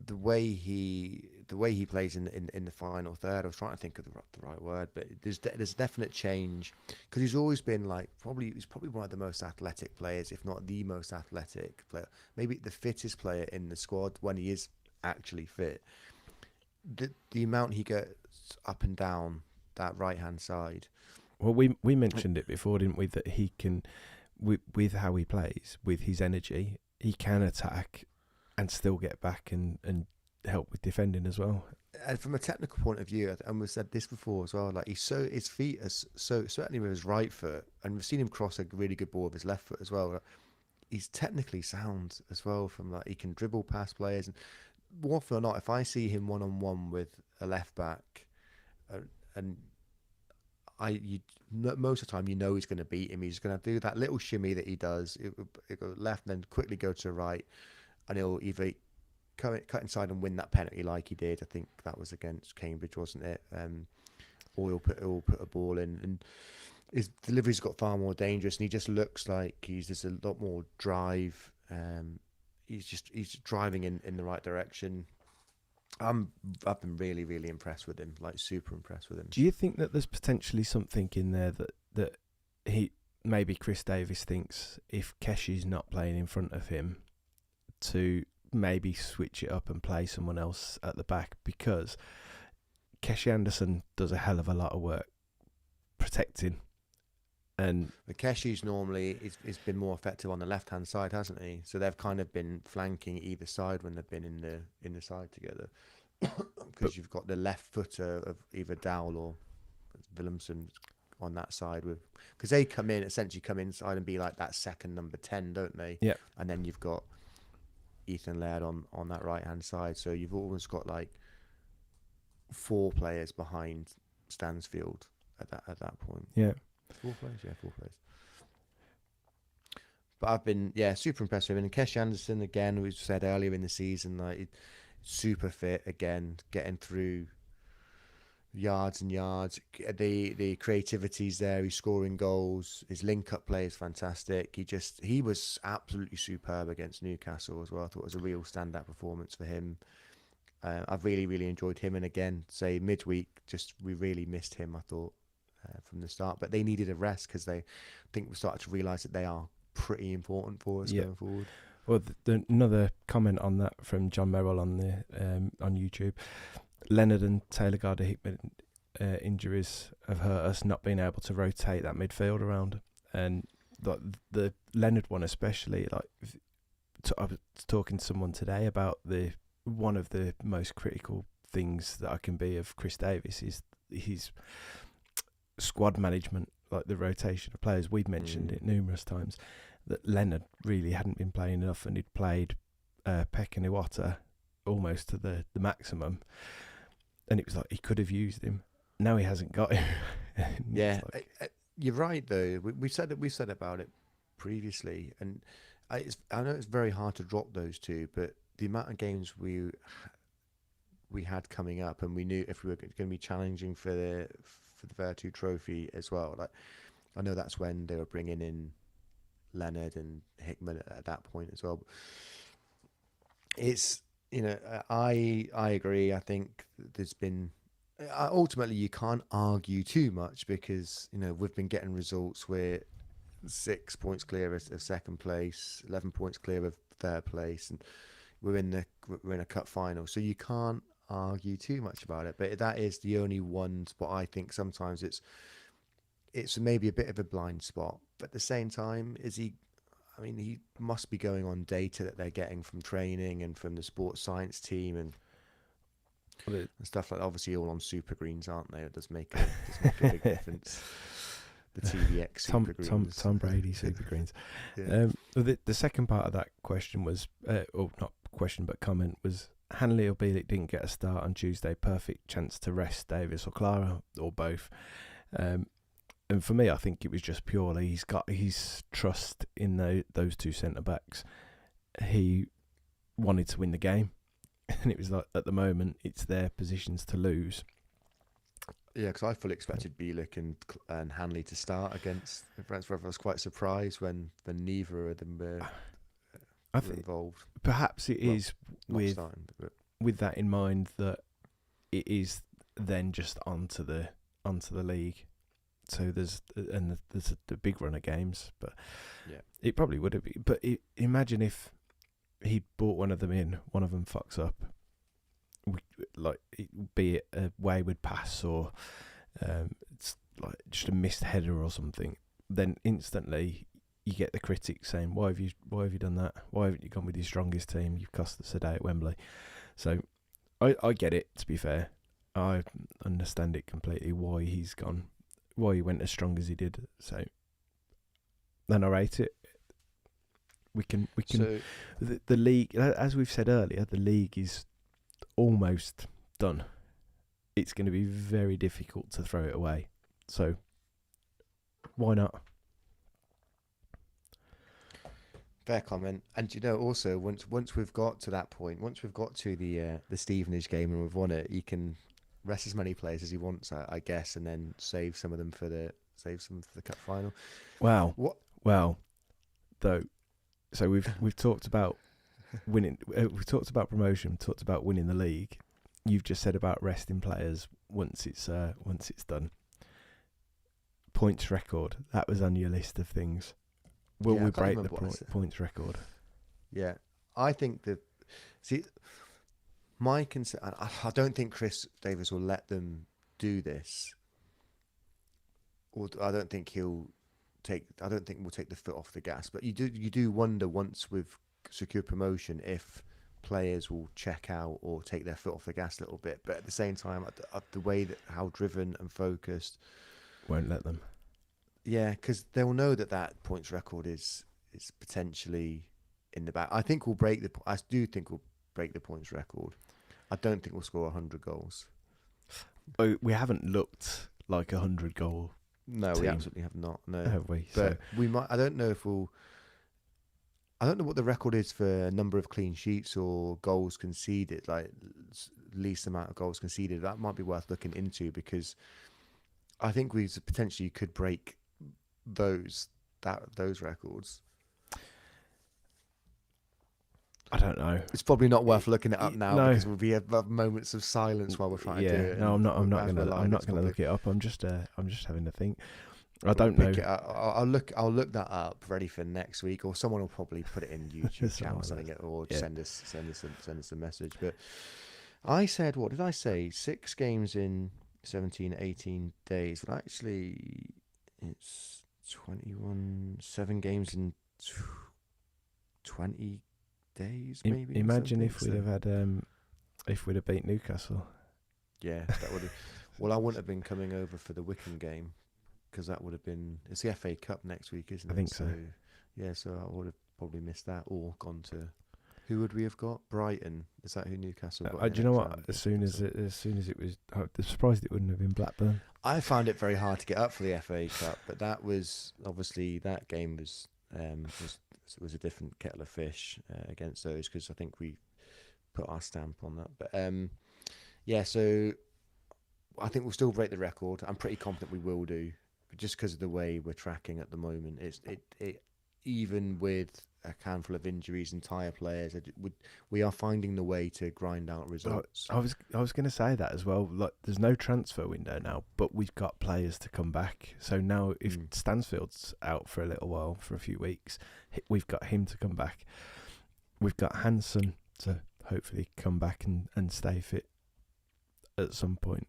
Speaker 2: the way he plays in the final third. I was trying to think of the right word, but there's definite change, because he's always been he's probably one of the most athletic players, if not the most athletic player, maybe the fittest player in the squad when he is actually fit. The amount he gets up and down that right hand side.
Speaker 1: Well, we mentioned it before, didn't we? That he can, with how he plays, with his energy, he can attack and still get back and help with defending as well.
Speaker 2: And from a technical point of view, and we've said this before as well, like his feet are so, certainly with his right foot, and we've seen him cross a really good ball with his left foot as well. He's technically sound as well, from he can dribble past players. And more often or not, if I see him one-on-one with a left back, and most of the time he's going to beat him. He's going to do that little shimmy that he does. It go left and then quickly go to the right, and he'll either cut inside and win that penalty like he did. I think that was against Cambridge, wasn't it? Or he'll put a ball in, and his delivery's got far more dangerous, and he just looks like there's a lot more drive. He's driving in the right direction. I've been really, really impressed with him, super impressed with him.
Speaker 1: Do you think that there's potentially something in there that maybe Chris Davis thinks, if Keshi's not playing in front of him, to maybe switch it up and play someone else at the back, because Keshi Anderson does a hell of a lot of work protecting. And
Speaker 2: Keshi's normally he's been more effective on the left hand side, hasn't he? So they've kind of been flanking either side when they've been in the side together, because you've got the left footer of either Dowell or Williamson on that side, because they essentially come inside and be like that second number 10, don't they?
Speaker 1: Yeah.
Speaker 2: And then you've got Ethan Laird on that right hand side, so you've almost got 4 players behind Stansfield at that point.
Speaker 1: Yeah.
Speaker 2: 4 players. But I've been super impressed with him. And Keshi Anderson, again, we said earlier in the season, super fit again, getting through yards and yards. The creativity's there. He's scoring goals. His link-up play is fantastic. He was absolutely superb against Newcastle as well. I thought it was a real standout performance for him. I've really, really enjoyed him. And again, say midweek, we really missed him, I thought, from the start. But they needed a rest, because they think we started to realise that they are pretty important for us going forward.
Speaker 1: Well, another comment on that from John Merrill on YouTube. Leonard and Taylor Gardner-Hickman injuries have hurt us, not being able to rotate that midfield around. And the Leonard one especially, I was talking to someone today about one of the most critical things that I can be of Chris Davis is his squad management, the rotation of players. We've mentioned it numerous times that Leonard really hadn't been playing enough, and he'd played Peck and Iwata almost to the maximum, and it was he could have used him. Now he hasn't got him.
Speaker 2: You're right though. We said about it previously, and I know it's very hard to drop those two, but the amount of games we we had coming up, and we knew if we were going to be challenging for the Virtu Trophy as well. Like, I know that's when they were bringing in Leonard and Hickman at that point as well. It's, I agree. I think there's been ultimately you can't argue too much because we've been getting results where 6 points clear of second place, 11 points clear of third place, and we're in a cup final. So you can't argue too much about it. But that is the only one spot I think sometimes it's maybe a bit of a blind spot. But at the same time, he must be going on data that they're getting from training and from the sports science team and stuff like that. Obviously all on super greens, aren't they? It does make a big difference. The TVX super greens.
Speaker 1: Tom Brady super greens.
Speaker 2: Yeah.
Speaker 1: The second part of that question was, or not question but comment, was Hanley or Bielik didn't get a start on Tuesday. Perfect chance to rest Davis or Clara or both. And for me, I think it was just purely he's got his trust in those two centre backs. He wanted to win the game, and it was like at the moment it's their positions to lose.
Speaker 2: Yeah, because I fully expected Bielik and Hanley to start against Brentford. I was quite surprised when neither of them were involved.
Speaker 1: Perhaps it is with that in mind that it is then just onto the league. So there's the big run of games, but
Speaker 2: yeah,
Speaker 1: it probably would have been. But imagine if he'd brought one of them in, one of them fucks up, be it a wayward pass or it's like just a missed header or something, then instantly you get the critics saying, why have you done that? Why haven't you gone with your strongest team? You've cost us a day at Wembley. So I get it, to be fair. I understand it completely why he's gone, why he went as strong as he did. So then I rate it. We can
Speaker 2: so,
Speaker 1: the league, as we've said earlier, the league is almost done. It's going to be very difficult to throw it away. So why not?
Speaker 2: fair comment. And also once we've got to that point, once we've got to the Stevenage game and we've won it, he can rest as many players as he wants, I guess, and then save some for the cup final.
Speaker 1: Wow.
Speaker 2: What?
Speaker 1: Well, though, so we've talked about winning. We've talked about promotion. Talked about winning the league. You've just said about resting players once it's done. Points record. That was on your list of things. Will we break the points record?
Speaker 2: Yeah, I think my concern. I don't think Chris Davis will let them do this. Or I don't think we'll take the foot off the gas. But you do wonder once we've secured promotion if players will check out or take their foot off the gas a little bit. But at the same time, the way that how driven and focused,
Speaker 1: won't let them.
Speaker 2: Yeah, because they'll know that points record is potentially in the back. I do think we'll break the points record. I don't think we'll score 100 goals.
Speaker 1: Oh, we haven't looked like 100 goal.
Speaker 2: No,
Speaker 1: team.
Speaker 2: We absolutely have not. No,
Speaker 1: have we?
Speaker 2: But we might. I don't know what the record is for number of clean sheets or goals conceded, like least amount of goals conceded. That might be worth looking into because I think we potentially could break those records.
Speaker 1: I don't know.
Speaker 2: It's probably not worth looking it up now because we have moments of silence while we're trying to do it.
Speaker 1: No, I'm not going to look it up. I'm just having to think. I don't know.
Speaker 2: I'll look that up ready for next week, or someone will probably put it in YouTube chat or something, or send us a message. But I said, what did I say? 6 games in 17, 18 days. But actually, it's 7 games in 20 days, maybe.
Speaker 1: Imagine if we'd have had, if we'd have beat Newcastle.
Speaker 2: Yeah, that would have. Well, I wouldn't have been coming over for the Wickham game because that would have been. It's the FA Cup next week, isn't it?
Speaker 1: I think so.
Speaker 2: Yeah, so I would have probably missed that or gone to. Who would we have got? Brighton. Is that who Newcastle got?
Speaker 1: Do you know what? As soon as it was, I was surprised it wouldn't have been Blackburn.
Speaker 2: I found it very hard to get up for the FA Cup, but that was obviously that game was a different kettle of fish against those because I think we put our stamp on that. But Yeah, so I think we'll still break the record. I'm pretty confident we will do, but just because of the way we're tracking at the moment, it even with a handful of injuries and tire players, we are finding the way to grind out results.
Speaker 1: I was going to say that as well. Like, there's no transfer window now, but we've got players to come back. So now, if Stansfield's out for a little while, for a few weeks, we've got him to come back. We've got Hansen to hopefully come back and stay fit at some point.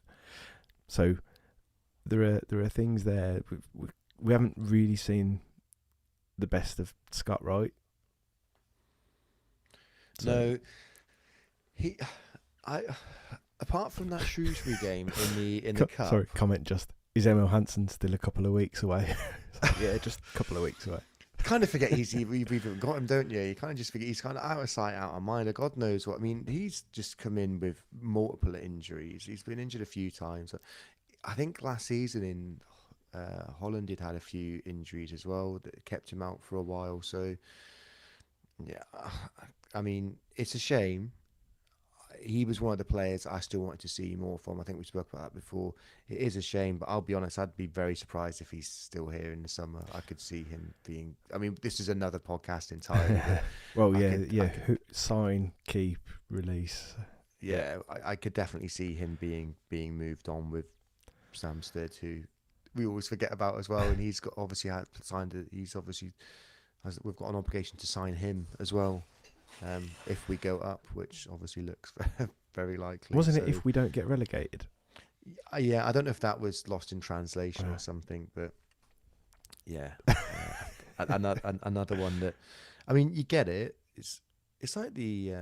Speaker 1: So there are things there. We haven't really seen the best of Scott Wright.
Speaker 2: So, no, apart from that Shrewsbury game in the cup.
Speaker 1: Sorry, comment just. Is Emil Hansen still a couple of weeks away? Yeah, just a couple of weeks away.
Speaker 2: Kind of forget you've even got him, don't you? You kind of just forget he's kind of out of sight, out of mind. God knows what. I mean, he's just come in with multiple injuries. He's been injured a few times. I think last season in Holland he'd had a few injuries as well that kept him out for a while. So, yeah, I mean, it's a shame. He was one of the players I still wanted to see more from. I think we spoke about that before. It is a shame, but I'll be honest, I'd be very surprised if he's still here in the summer. I could see him being... I mean, this is another podcast entirely.
Speaker 1: Well, sign, keep, release.
Speaker 2: Yeah, I could definitely see him being moved on with Samsted, who we always forget about as well. And he's got we've got an obligation to sign him as well. If we go up, which obviously looks very likely.
Speaker 1: Wasn't it if we don't get relegated?
Speaker 2: Yeah, I don't know if that was lost in translation or something, but yeah, another one that, I mean, you get it. It's like the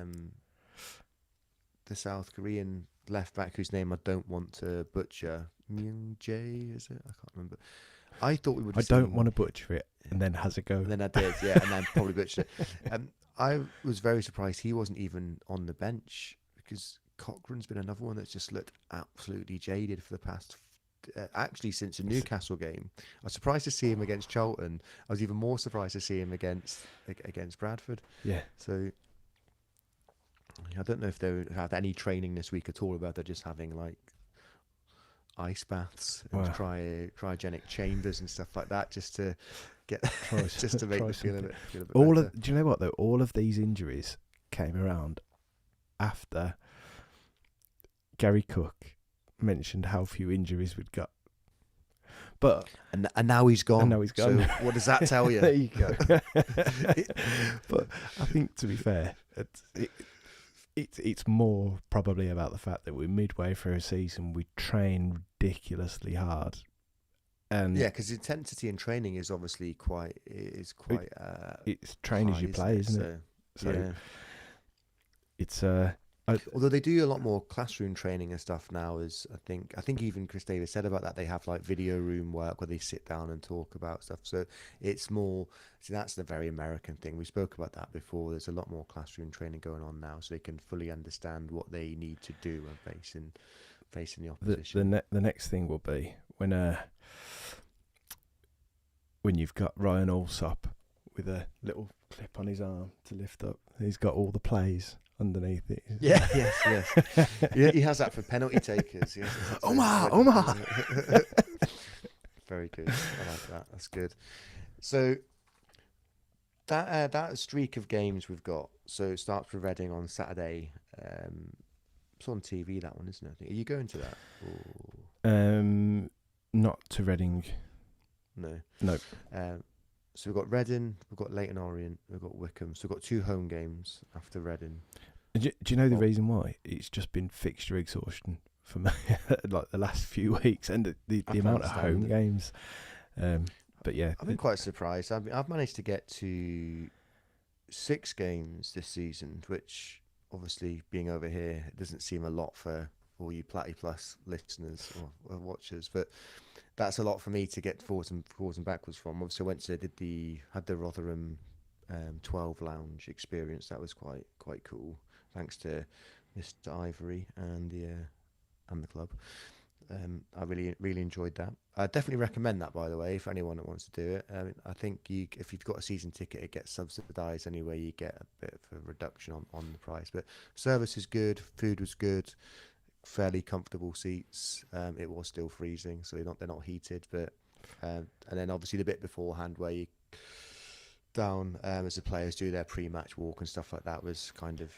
Speaker 2: South Korean left back whose name I don't want to butcher. Myung Jae, is it? I can't remember. I thought we would.
Speaker 1: I don't want to butcher it, and then has a go.
Speaker 2: And then I did, yeah, and then probably butchered it. I was very surprised he wasn't even on the bench, because Cochrane's been another one that's just looked absolutely jaded for the past, actually since the Newcastle game. I was surprised to see him against Charlton. I was even more surprised to see him against Bradford.
Speaker 1: Yeah.
Speaker 2: So I don't know if they had any training this week at all, about they're just having like ice baths and cryogenic chambers and stuff like that, just to get just to make them feel a bit better.
Speaker 1: Do you know what though? All of these injuries came around after Gary Cook mentioned how few injuries we'd got. But
Speaker 2: and now he's gone.
Speaker 1: So
Speaker 2: what does that tell you?
Speaker 1: There you go. But I think, to be fair, it's more probably about the fact that we're midway through a season. We train ridiculously hard, and
Speaker 2: yeah, because intensity in training is obviously quite.
Speaker 1: It's train as you play, isn't it? So
Speaker 2: yeah.
Speaker 1: It's
Speaker 2: although they do a lot more classroom training and stuff now, I think even Chris Davis said about that, they have like video room work where they sit down and talk about stuff. So it's more, see, that's the very American thing. We spoke about that before. There's a lot more classroom training going on now, so they can fully understand what they need to do when facing the opposition.
Speaker 1: The next thing will be when you've got Ryan Allsop with a little clip on his arm to lift up. He's got all the plays underneath it.
Speaker 2: Yeah, yes. Yeah, he has that for penalty takers.
Speaker 1: Omaha.
Speaker 2: Very good. I like that. That's good. So that streak of games we've got. So it starts with Reading on Saturday. It's on TV, that one, isn't it? Are you going to that? Or...
Speaker 1: Not to Reading.
Speaker 2: No. So we've got Reading, we've got Leyton Orient, we've got Wycombe. So we've got 2 home games after Reading.
Speaker 1: Do you know the reason why? It's just been fixture exhaustion for me, like the last few weeks, and the amount of home games. But yeah,
Speaker 2: I've been quite surprised. I've managed to get to 6 games this season, which obviously being over here, it doesn't seem a lot for all you Platty Plus listeners or watchers, but that's a lot for me to get forwards and backwards from. Obviously, I went to had the Rotherham 12 lounge experience. That was quite cool, thanks to Mr. Ivory and the club. I really enjoyed that. I definitely recommend that, by the way, if anyone that wants to do it. I think if you've got a season ticket, it gets subsidised anyway. You get a bit of a reduction on the price. But service is good, food was good, fairly comfortable seats. It was still freezing, so they're not heated, but and then obviously the bit beforehand where you down as the players do their pre-match walk and stuff like that was kind of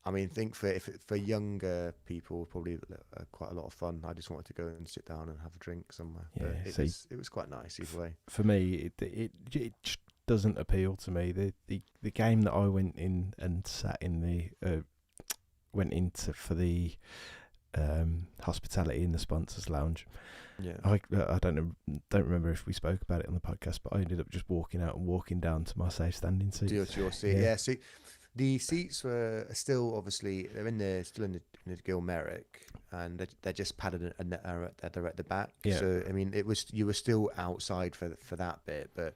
Speaker 2: I mean, think for younger people, probably quite a lot of fun. I just wanted to go and sit down and have a drink somewhere.
Speaker 1: Yeah,
Speaker 2: but it was quite nice either way.
Speaker 1: For me, it just doesn't appeal to me. The game that I went in and sat in for the hospitality in the sponsors lounge.
Speaker 2: Yeah,
Speaker 1: I don't remember if we spoke about it on the podcast, but I ended up just walking out and walking down to my safe standing seat.
Speaker 2: to your seat. Yeah. See, the seats were still obviously still in the Gilmerick, and they're just padded they're at the back.
Speaker 1: Yeah.
Speaker 2: So I mean, you were still outside for that bit, but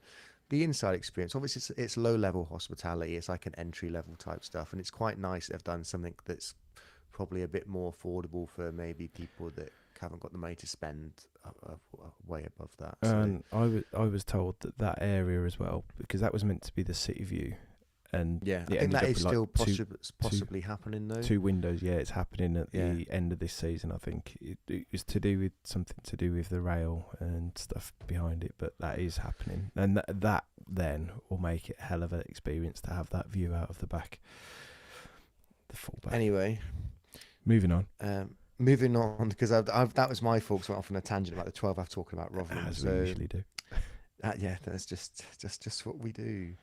Speaker 2: the inside experience, obviously, it's low level hospitality. It's like an entry level type stuff, and it's quite nice they've done something that's probably a bit more affordable for maybe people that haven't got the money to spend way above that. So
Speaker 1: I was told that area as well, because that was meant to be the city view. And
Speaker 2: yeah, I think that is still possibly happening though.
Speaker 1: 2 windows, yeah, it's happening at the end of this season. I think it was something to do with the rail and stuff behind it, but that is happening, and that then will make it a hell of an experience to have that view out of the back, the full back.
Speaker 2: Anyway,
Speaker 1: moving on,
Speaker 2: because that was my fault. 'Cause I went off on a tangent about the 12 I've talking about Rotherham,
Speaker 1: as we usually do.
Speaker 2: Yeah, that's just what we do.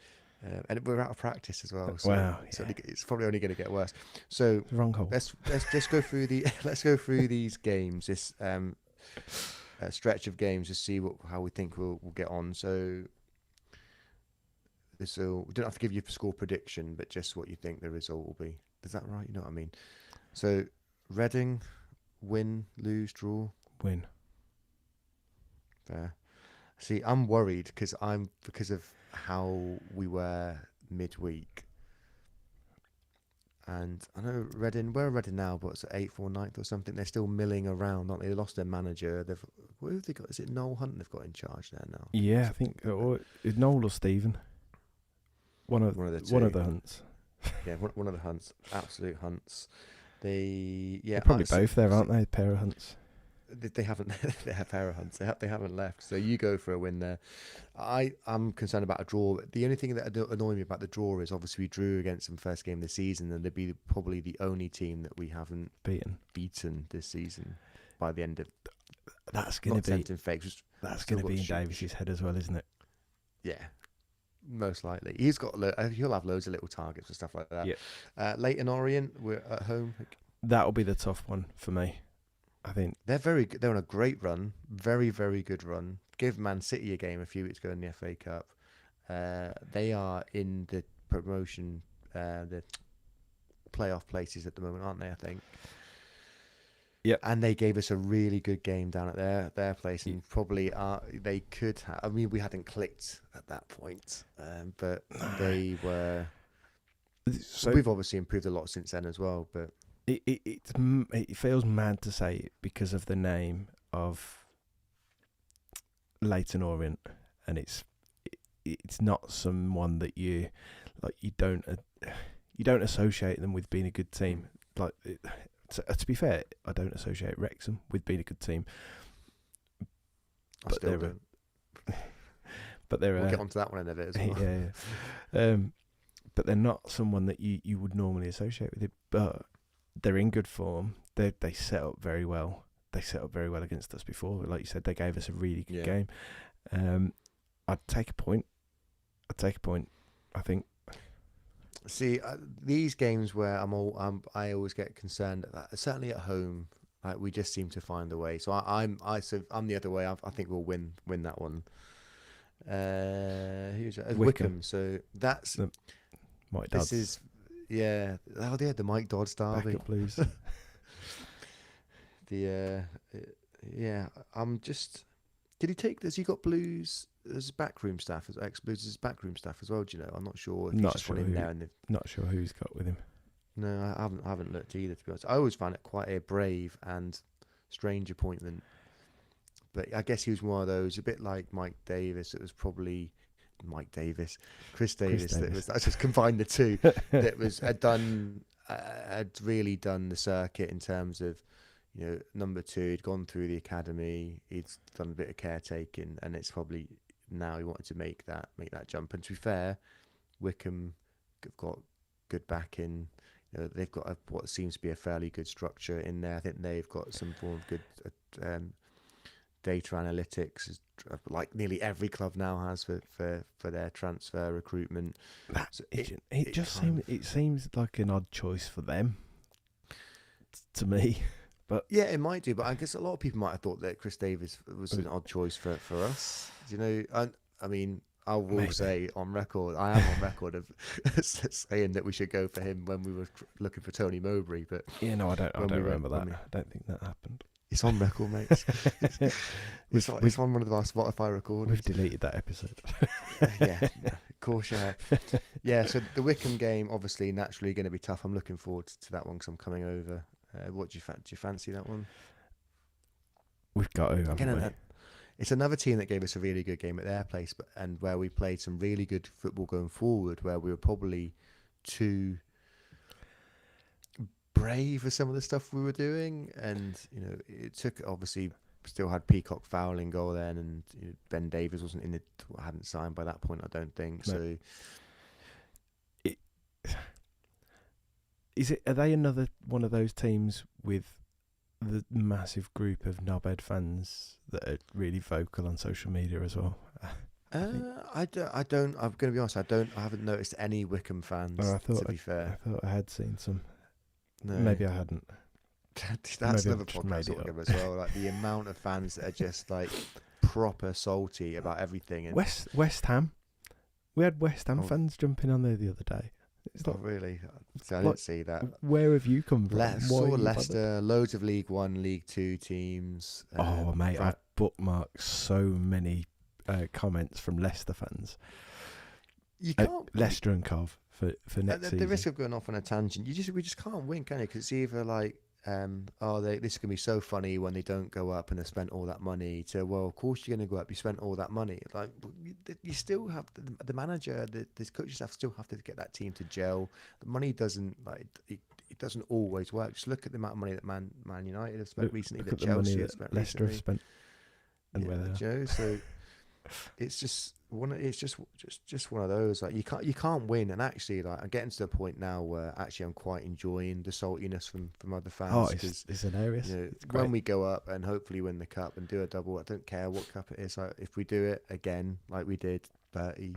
Speaker 2: And we're out of practice as well. So
Speaker 1: wow,
Speaker 2: it's probably only going to get worse. So
Speaker 1: wrong hole.
Speaker 2: Let's just go through these games. This stretch of games to see how we think we'll get on. So we don't have to give you a score prediction, but just what you think the result will be. Is that right? You know what I mean? So Reading, win, lose, draw,
Speaker 1: win.
Speaker 2: Fair. See, I'm worried because of how we were midweek, and I know we're Reading now, but it's 8th or 9th or something. They're still milling around, aren't they? They lost their manager. Who have they got? Is it Noel Hunt they've got in charge there now?
Speaker 1: Yeah, I think is Noel or Stephen. One of the Hunts.
Speaker 2: Yeah, one of the Hunts, absolute Hunts. They're
Speaker 1: probably both there, aren't they? A pair of Hunts.
Speaker 2: They haven't. They have pair of Hunts. They haven't left. So you go for a win there. I'm concerned about a draw. The only thing that annoyed me about the draw is obviously we drew against them first game of the season, and they'd be probably the only team that we haven't beaten this season by the end of.
Speaker 1: That's going to be.
Speaker 2: That's
Speaker 1: going to be in Davis's head as well, isn't it?
Speaker 2: Yeah, most likely. He'll have loads of little targets and stuff like that.
Speaker 1: Yeah.
Speaker 2: Leyton Orient, we're at home.
Speaker 1: That'll be the tough one for me. I think
Speaker 2: they're very good. They're on a great run, very, very good run. Give Man City a game a few weeks ago in the FA Cup. They are in the promotion, the playoff places at the moment, aren't they? I think.
Speaker 1: Yeah.
Speaker 2: And they gave us a really good game down at their place, and probably they could have. I mean, we hadn't clicked at that point, but they were. So we've obviously improved a lot since then as well, but.
Speaker 1: It feels mad to say it because of the name of Leyton Orient, and it's not someone that you don't associate them with being a good team. Like to be fair, I don't associate Wrexham with being a good team. But we'll
Speaker 2: get onto that one in a bit as well.
Speaker 1: Yeah. But they're not someone that you would normally associate with it. But they're in good form. They set up very well. They set up very well against us before. Like you said, they gave us a really good game. I'd take a point. I think.
Speaker 2: See, these games where I always get concerned at that. Certainly at home, like we just seem to find a way. So I'm the other way. I think we'll win that one. Who's Wickham. So that's
Speaker 1: Mike Dodds.
Speaker 2: This is. Yeah, the Mike Dodds derby.
Speaker 1: Backup Blues.
Speaker 2: I'm just. Did he take this? He got Blues as backroom staff, as ex-Blues as backroom staff as well. Do you know? I'm not sure. If
Speaker 1: not sure. Not sure who he's got with him.
Speaker 2: No, I haven't looked either. To be honest, I always found it quite a brave and strange appointment. But I guess he was one of those, a bit like Mike Davis. It was probably. Chris Davis. I just combined the two. That had done had really done the circuit in terms of, number two, he'd gone through the academy, he'd done a bit of caretaking, and it's probably now he wanted to make that jump. And to be fair, Wickham have got good backing. They've got what seems to be a fairly good structure in there. I think they've got some form of good data analytics, like nearly every club now has for their transfer recruitment. So
Speaker 1: it seems like an odd choice for them to me. But
Speaker 2: yeah, it might do. But I guess a lot of people might have thought that Chris Davies was an odd choice for us. I mean, I will say on record, I am on record of saying that we should go for him when we were looking for Tony Mowbray. But
Speaker 1: yeah, no, I don't remember that. I don't think that happened.
Speaker 2: It's on record, mate. It's on one of our Spotify recordings.
Speaker 1: We've deleted that episode.
Speaker 2: Yeah, of course you have. Yeah, so the Wickham game, obviously, naturally going to be tough. I'm looking forward to that one because I'm coming over. What do you fancy that one?
Speaker 1: We've got to, haven't we?
Speaker 2: It's another team that gave us a really good game at their place, and where we played some really good football going forward, where we were probably too brave for some of the stuff we were doing, and it took, obviously still had Peacock fouling goal then, and Ben Davies wasn't in it, hadn't signed by that point, I don't think. No.
Speaker 1: So are they another one of those teams with the massive group of knobhead fans that are really vocal on social media as well?
Speaker 2: I don't. I'm going to be honest. I haven't noticed any Wickham fans. To be fair,
Speaker 1: I thought I had seen some.
Speaker 2: No.
Speaker 1: Maybe I hadn't.
Speaker 2: That's another podcast altogether as well. Like the amount of fans that are just like proper salty about everything. And
Speaker 1: West Ham, we had West Ham fans jumping on there the other day. It's
Speaker 2: not really. I didn't see that.
Speaker 1: Where have you come from?
Speaker 2: Saw Leicester, loads of League One, League Two teams.
Speaker 1: Mate, I've bookmarked so many comments from Leicester fans.
Speaker 2: You can't
Speaker 1: Leicester and Cov for next season.
Speaker 2: The risk of going off on a tangent, we just can't win, can you? Because it's either like, this is gonna be so funny when they don't go up and they spent all that money. To, well, of course you're gonna go up. You spent all that money. Like you still have the manager, the coaching staff still have to get that team to gel. The money doesn't it doesn't always work. Just look at the amount of money that Man United have spent recently. That Chelsea have spent
Speaker 1: Leicester
Speaker 2: recently.
Speaker 1: have spent. And where they are.
Speaker 2: Joe, so it's just one of those, like you can't win. And actually, like I'm getting to the point now where actually I'm quite enjoying the saltiness from other fans.
Speaker 1: Oh, it's hilarious.
Speaker 2: When we go up and hopefully win the cup and do a double, I don't care what cup it is. Like if we do it again, like we did 30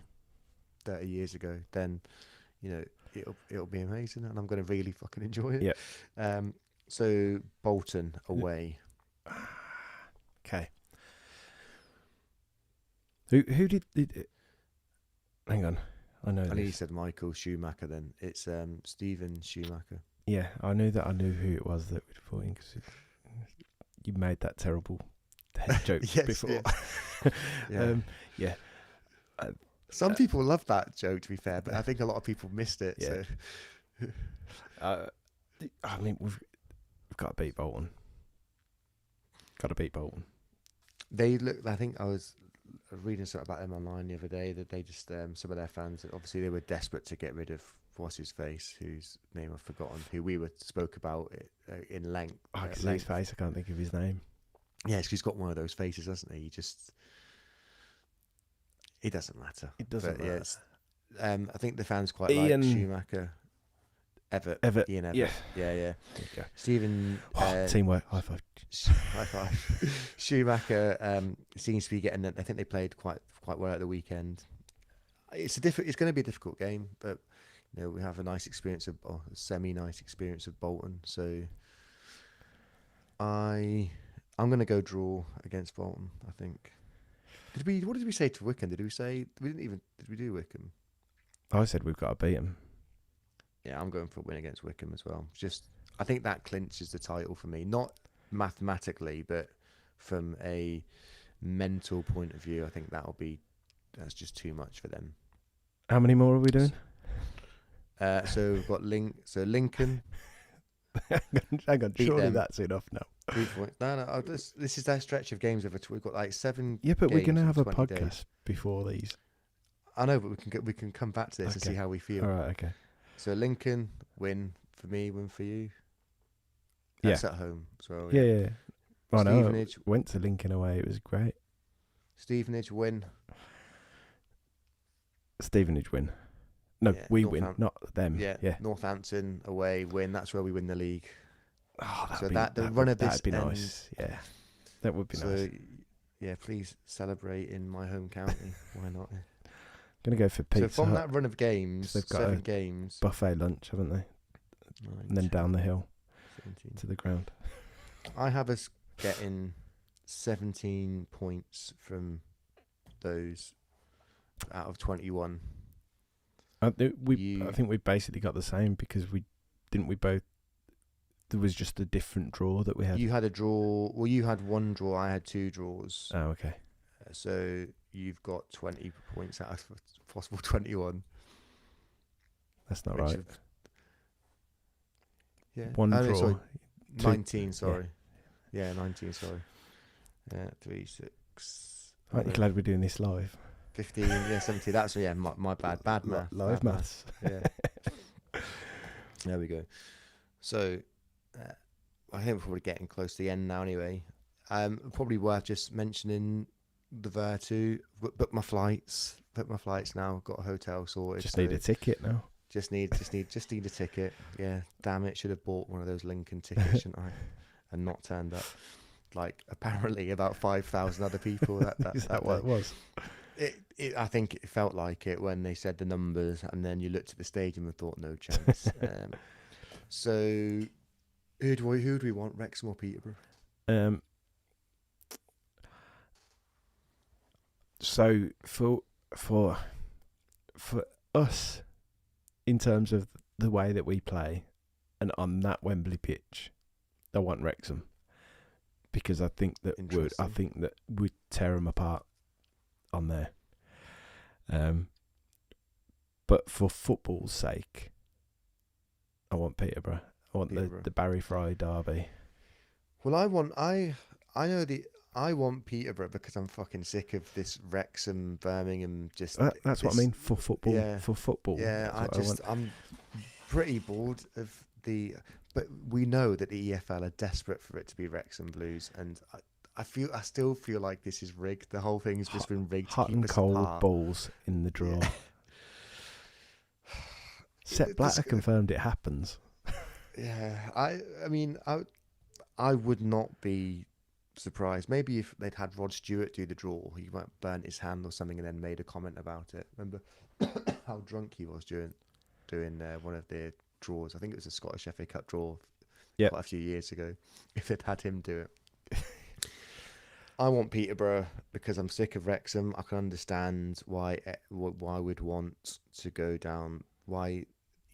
Speaker 2: years ago, then it'll be amazing, and I'm going to really fucking enjoy it.
Speaker 1: Yeah.
Speaker 2: So Bolton away.
Speaker 1: Okay. Who did? Hang on, I know.
Speaker 2: I think he said Michael Schumacher. Then it's Stephen Schumacher.
Speaker 1: Yeah, I knew who it was that we'd fought in because you made that terrible head joke before.
Speaker 2: Yeah. Some people love that joke, to be fair, but I think a lot of people missed it.
Speaker 1: Yeah.
Speaker 2: So.
Speaker 1: I mean, we've got to beat Bolton. They look.
Speaker 2: I think I was reading something about them online the other day that they just some of their fans, obviously they were desperate to get rid of what's his face, whose name I've forgotten, who we spoke about in length.
Speaker 1: I can see his face. I can't think of his name.
Speaker 2: Yeah, because he's got one of those faces, hasn't he? It doesn't matter.
Speaker 1: It doesn't matter.
Speaker 2: Yeah, I think the fans quite like Schumacher. Ian Evatt. Yeah. Stephen.
Speaker 1: Teamwork. High five.
Speaker 2: High five. Schumacher seems to be getting. I think they played quite well at the weekend. It's going to be a difficult game, but we have a nice experience a semi-nice experience of Bolton. So I'm going to go draw against Bolton. I think. What did we say to Wickham? Did we do Wickham?
Speaker 1: I said we've got to beat them.
Speaker 2: Yeah, I'm going for a win against Wickham as well. I think that clinches the title for me. Not mathematically, but from a mental point of view, I think that's just too much for them.
Speaker 1: How many more are we doing?
Speaker 2: So we've got Lincoln.
Speaker 1: Hang on, surely that's enough now.
Speaker 2: 3 points. No. This is their stretch of games we've got like 7.
Speaker 1: Yeah, but we're going to have a podcast
Speaker 2: days.
Speaker 1: Before these.
Speaker 2: I know, but we can come back to this and see how we feel.
Speaker 1: All right, okay.
Speaker 2: So Lincoln win for me, win for you.
Speaker 1: Yeah.
Speaker 2: That's at home. So
Speaker 1: Yeah. I know.
Speaker 2: Stevenage
Speaker 1: Went to Lincoln away. It was great.
Speaker 2: Stevenage win.
Speaker 1: Stevenage win. No,
Speaker 2: Yeah,
Speaker 1: we win, not them.
Speaker 2: Yeah.
Speaker 1: Yeah.
Speaker 2: Northampton away win. That's where we win the league.
Speaker 1: Oh,
Speaker 2: So the run of this
Speaker 1: that'd be nice. Yeah, that would be nice.
Speaker 2: Yeah, please celebrate in my home county. Why not?
Speaker 1: Gonna go for pizza.
Speaker 2: So from that run of games,
Speaker 1: they've got
Speaker 2: 7 games,
Speaker 1: buffet lunch, haven't they?
Speaker 2: 9,
Speaker 1: And then down the hill
Speaker 2: 17.
Speaker 1: to the ground.
Speaker 2: I have us getting 17 points from those out of 21.
Speaker 1: I think we basically got the same because we both. There was just a different draw that we had.
Speaker 2: You had a draw. Well, you had one draw. I had 2 draws.
Speaker 1: Oh, okay.
Speaker 2: So you've got 20 points out of possible 21.
Speaker 1: That's not right.
Speaker 2: Yeah.
Speaker 1: One draw.
Speaker 2: Sorry. 19, sorry. Yeah, 19, sorry. 3, 6.
Speaker 1: Aren't you glad we're doing this live?
Speaker 2: 15, 17. That's, my bad. Bad math.
Speaker 1: Live maths.
Speaker 2: Yeah. There we go. So, I think we're probably getting close to the end now anyway. Probably worth just mentioning the Vertu. Book my flights. Now. Got a hotel sorted.
Speaker 1: Just need a ticket now.
Speaker 2: Just need a ticket. Yeah, damn it. Should have bought one of those Lincoln tickets, shouldn't I? And not turned up. Like, apparently about 5,000 other people that
Speaker 1: Is that what it was?
Speaker 2: I think it felt like it when they said the numbers, and then you looked at the stadium and thought, no chance. So, who do we want, Wrexham or Peterborough?
Speaker 1: So for us, in terms of the way that we play, and on that Wembley pitch, I want Wrexham because I think that we'd tear them apart on there. But for football's sake, I want Peterborough. I want the Barry Fry derby.
Speaker 2: Well, I want Peterborough because I'm fucking sick of this Wrexham, Birmingham.
Speaker 1: That's what I mean for football.
Speaker 2: Yeah,
Speaker 1: for football.
Speaker 2: Yeah, I'm pretty bored of the. But we know that the EFL are desperate for it to be Wrexham Blues, and I still feel like this is rigged. The whole thing has just been rigged.
Speaker 1: Hot and cold balls in the draw. Yeah. Sepp Blatter confirmed it happens.
Speaker 2: Yeah, I mean, I would not be surprised. Maybe if they'd had Rod Stewart do the draw, he might have burnt his hand or something and then made a comment about it. Remember how drunk he was doing one of their draws? I think it was a Scottish FA Cup draw quite a few years ago. If they'd had him do it. I want Peterborough because I'm sick of Wrexham. I can understand why we'd want to go down, why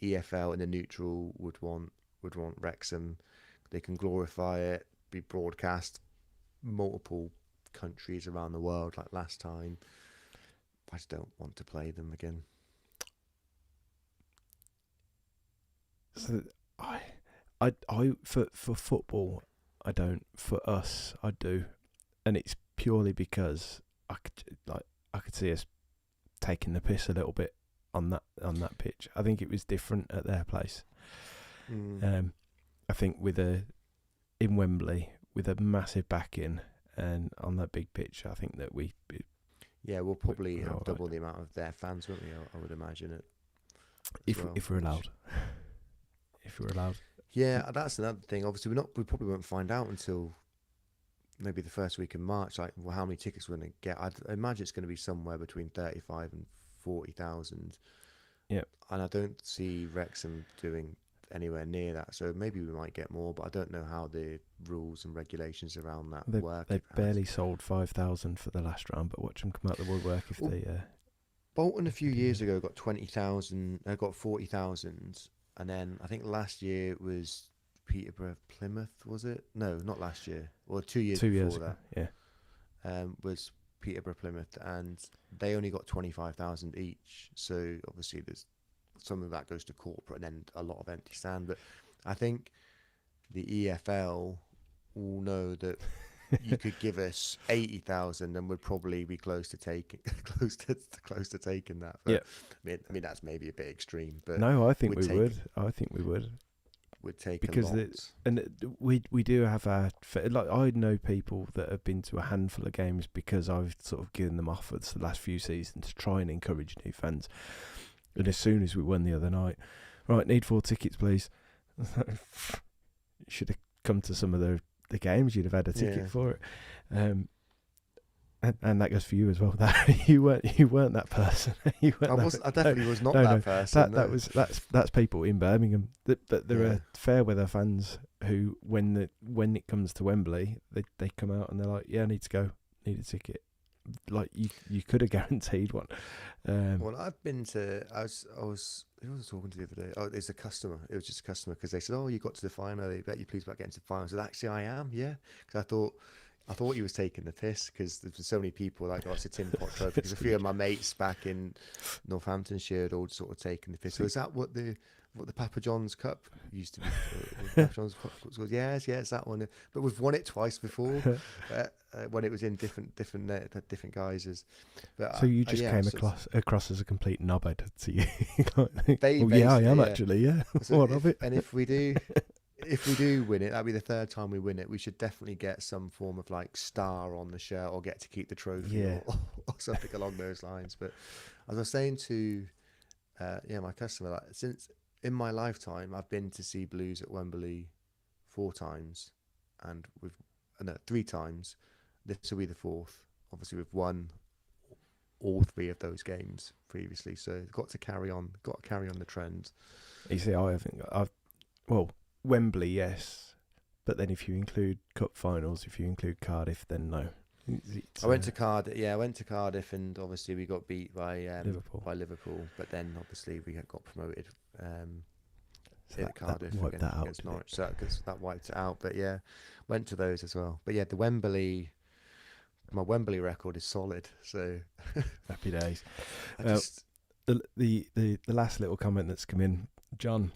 Speaker 2: EFL in the neutral would want Wrexham. They can glorify it, be broadcast multiple countries around the world like last time. I just don't want to play them again.
Speaker 1: So I for football I don't. For us I do, and it's purely because I could see us taking the piss a little bit on that pitch. I think it was different at their place. I think in Wembley with a massive back-in and on that big pitch, I think that
Speaker 2: we'll probably have double the amount of their fans, won't we? I would imagine it.
Speaker 1: If we're allowed. If we're allowed.
Speaker 2: Yeah, that's another thing. Obviously, we probably won't find out until maybe the first week in March. Like, how many tickets we're going to get? I imagine it's going to be somewhere between 35 and 40,000.
Speaker 1: Yeah, and
Speaker 2: I don't see Wrexham doing anywhere near that. So maybe we might get more, but I don't know how the rules and regulations around that work.
Speaker 1: They barely sold 5,000 for the last round, but watch them come out the woodwork if they.
Speaker 2: Bolton a few years ago got 20,000. Got 40,000. And then I think last year it was Peterborough, Plymouth, was it? No, not last year. Well, 2 years before
Speaker 1: ago,
Speaker 2: that. Yeah. Was Peterborough, Plymouth, and they only got 25,000 each. So obviously there's some of that goes to corporate and then a lot of empty stand. But I think the EFL will know that you could give us 80,000 and we'd probably be close to taking that. But,
Speaker 1: yeah.
Speaker 2: I mean that's maybe a bit extreme, but
Speaker 1: no, I think we would. I think we would.
Speaker 2: would take
Speaker 1: because
Speaker 2: a lot.
Speaker 1: we do have our like I know people that have been to a handful of games because I've sort of given them offers the last few seasons to try and encourage new fans. And as soon as we won the other night, right, need 4 tickets, please. You should have come to some of the games. You'd have had a ticket for it. And that goes for you as well. That you weren't that person. I
Speaker 2: definitely was not that person.
Speaker 1: That's people in Birmingham. But there are fair weather fans who, when it comes to Wembley, they come out and they're like, yeah, I need to go, need a ticket. Like you could have guaranteed one.
Speaker 2: Well, I've been to. I was. Who was I talking to the other day? Oh, it's a customer. It was just a customer because they said, "Oh, you got to the final. They bet you pleased about getting to the final." I said, "Actually, I am. Yeah," because I thought he was taking the piss because there's so many people like, "Oh, it's a Tin Pot trophy." Because a few of my mates back in Northamptonshire had all sort of taken the piss. So is that what the Papa John's Cup used to be? Papa John's Cup was called? Yes, it's that one. But we've won it twice before when it was in different guises. But
Speaker 1: so you just came across as a complete knobhead to you.
Speaker 2: Yeah,
Speaker 1: I am actually. Yeah,
Speaker 2: so
Speaker 1: what of it?
Speaker 2: And if we do win it, that'll be the 3rd time we win it. We should definitely get some form of like star on the shirt or get to keep the trophy or something along those lines. But as I was saying to my customer, like, since in my lifetime I've been to see Blues at Wembley 4 times, and 3 times. This will be the 4th. Obviously, we've won all 3 of those games previously, so got to carry on the trend.
Speaker 1: You see, Wembley, yes, but then if you include cup finals, if you include Cardiff, then no.
Speaker 2: I went to Cardiff. Yeah, I went to Cardiff, and obviously we got beat by Liverpool. But then obviously we got promoted in Cardiff against Norwich. So that wiped it out. But yeah, went to those as well. But yeah, my Wembley record is solid. So
Speaker 1: happy days. The last little comment that's come in, John.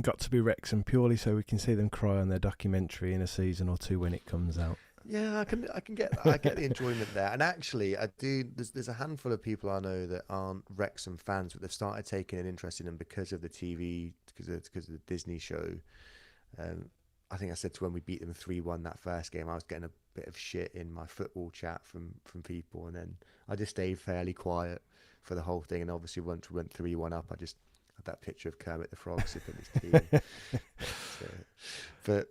Speaker 1: Got to be Wrexham purely so we can see them cry on their documentary in a season or 2 when it comes out.
Speaker 2: Yeah, I get the enjoyment there. And actually, I do. There's a handful of people I know that aren't Wrexham fans, but they've started taking an interest in them because of the TV, because of the Disney show. I think I said to when we beat them 3-1 that first game, I was getting a bit of shit in my football chat from people, and then I just stayed fairly quiet for the whole thing. And obviously, once we went 3-1 up, I just had that picture of Kermit the Frog sipping his tea. But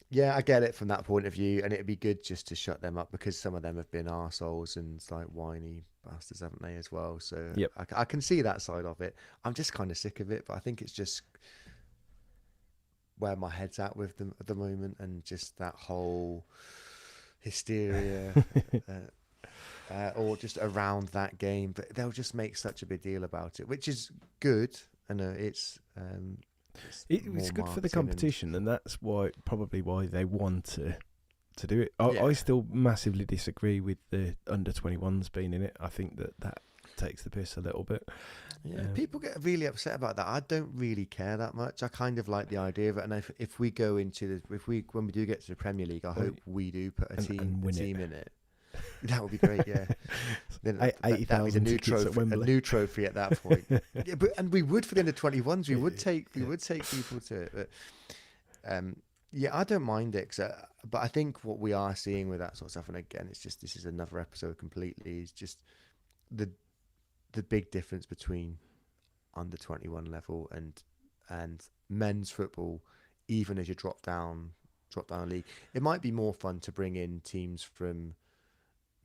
Speaker 2: yeah, I get it from that point of view, and it'd be good just to shut them up because some of them have been arseholes and like whiny bastards, haven't they, as well? So
Speaker 1: yep.
Speaker 2: I can see that side of it. I'm just kind of sick of it, but I think it's just where my head's at with them at the moment, and just that whole hysteria or just around that game. But they'll just make such a big deal about it, which is good. I know it's
Speaker 1: good for the competition, and that's probably why they want to do it. I still massively disagree with the under-21s being in it. I think that takes the piss a little bit.
Speaker 2: Yeah, people get really upset about that. I don't really care that much. I kind of like the idea of it, and if we go into when we do get to the Premier League, I hope we do put a team in it. That would be great, yeah. Then that was a new trophy at that point. Yeah, and we would for the under-21s. We would take people to it. But I don't mind it. But I think what we are seeing with that sort of stuff, and again, it's just this is another episode completely. Is just the big difference between under-21 level and men's football. Even as you drop down a league, it might be more fun to bring in teams from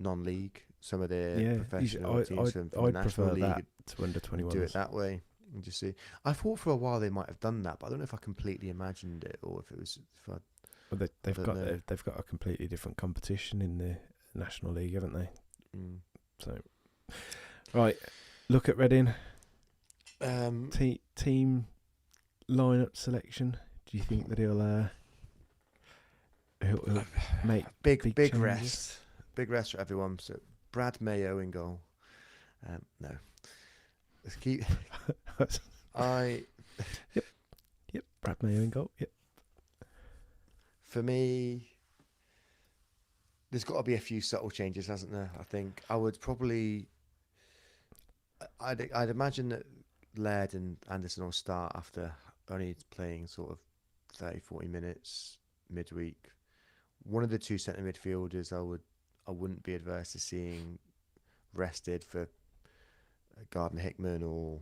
Speaker 2: non-league, some of the professional teams from the National League
Speaker 1: to under-21s.
Speaker 2: Do it that way and just see. I thought for a while they might have done that, but I don't know if I completely imagined it or if it was.
Speaker 1: They've got a completely different competition in the National League, haven't they?
Speaker 2: Mm.
Speaker 1: So, right, look at Reading. Team lineup selection. Do you think that he'll make big
Speaker 2: rest? Big rest for everyone. So Brad Mayo in goal. No. Let's keep.
Speaker 1: Yep. Brad Mayo in goal. Yep.
Speaker 2: For me, there's got to be a few subtle changes, hasn't there? I think I would probably. I'd imagine that Laird and Anderson will start after only playing sort of 30, 40 minutes midweek. One of the two centre midfielders I wouldn't be adverse to seeing rested for Gardner Hickman or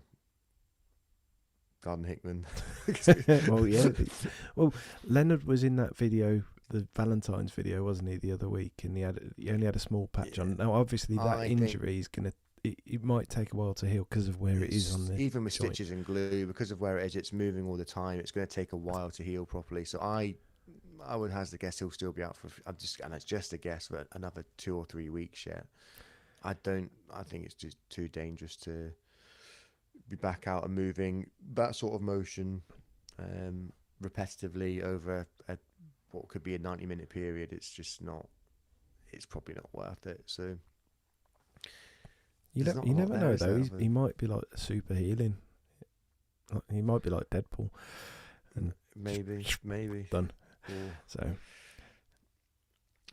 Speaker 2: Gardner Hickman.
Speaker 1: Well, yeah. Well, Leonard was in that video, the Valentine's video, wasn't he, the other week? And he only had a small patch on. Now, obviously, that injury is going to... It might take a while to heal because of where it is on the
Speaker 2: even with
Speaker 1: joint.
Speaker 2: stitches and glue, because of where it is, it's moving all the time. It's going to take a while to heal properly. So I would hazard a guess he'll still be out for. And it's just a guess, but another 2 or 3 weeks yet. I think it's just too dangerous to be back out and moving that sort of motion repetitively over what could be a 90-minute period. It's just not. It's probably not worth it. So.
Speaker 1: You never know though. He might be like super healing. He might be like Deadpool. And
Speaker 2: maybe
Speaker 1: done.
Speaker 2: Yeah.
Speaker 1: So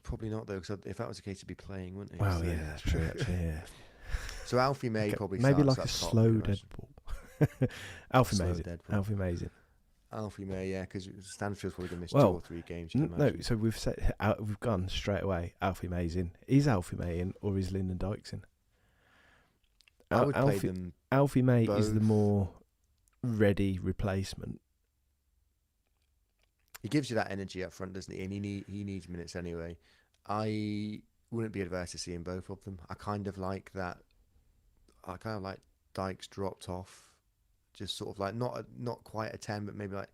Speaker 2: probably not though, because if that was the case, he'd be playing, wouldn't he?
Speaker 1: Well, yeah, that's true. Actually, yeah.
Speaker 2: So Alfie May probably
Speaker 1: maybe
Speaker 2: starts
Speaker 1: like a
Speaker 2: up top,
Speaker 1: slow Deadpool. Alfie May's in.
Speaker 2: Alfie May, yeah, because Stanfield's probably going to miss 2 or 3 games.
Speaker 1: No, so we've gone straight away. Alfie May's in. Is Alfie May in, or is Lyndon Dykes in?
Speaker 2: I would play them.
Speaker 1: Alfie May
Speaker 2: both.
Speaker 1: is the more ready replacement.
Speaker 2: He gives you that energy up front, doesn't he? And he needs minutes anyway. I wouldn't be adverse to seeing both of them. I kind of like that. I kind of like Dykes dropped off, just sort of like not quite a 10, but maybe like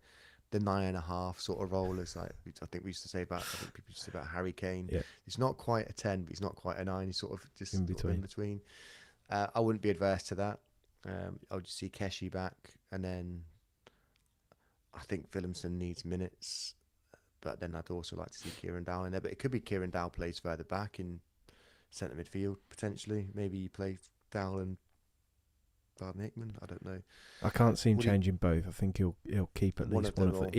Speaker 2: the 9.5 sort of role. As like I think we used to say about people used to say about Harry Kane.
Speaker 1: Yeah.
Speaker 2: He's not quite a 10, but he's not quite a 9. He's sort of just
Speaker 1: in between.
Speaker 2: I wouldn't be adverse to that. I would just see Keshi back, and then I think Williamson needs minutes, but then I'd also like to see Kieran Dow in there. But it could be Kieran Dow plays further back in centre midfield potentially. Maybe you play Dow and Gardner Hickman. I don't know.
Speaker 1: I can't see him changing both. I think he'll keep at least one of them.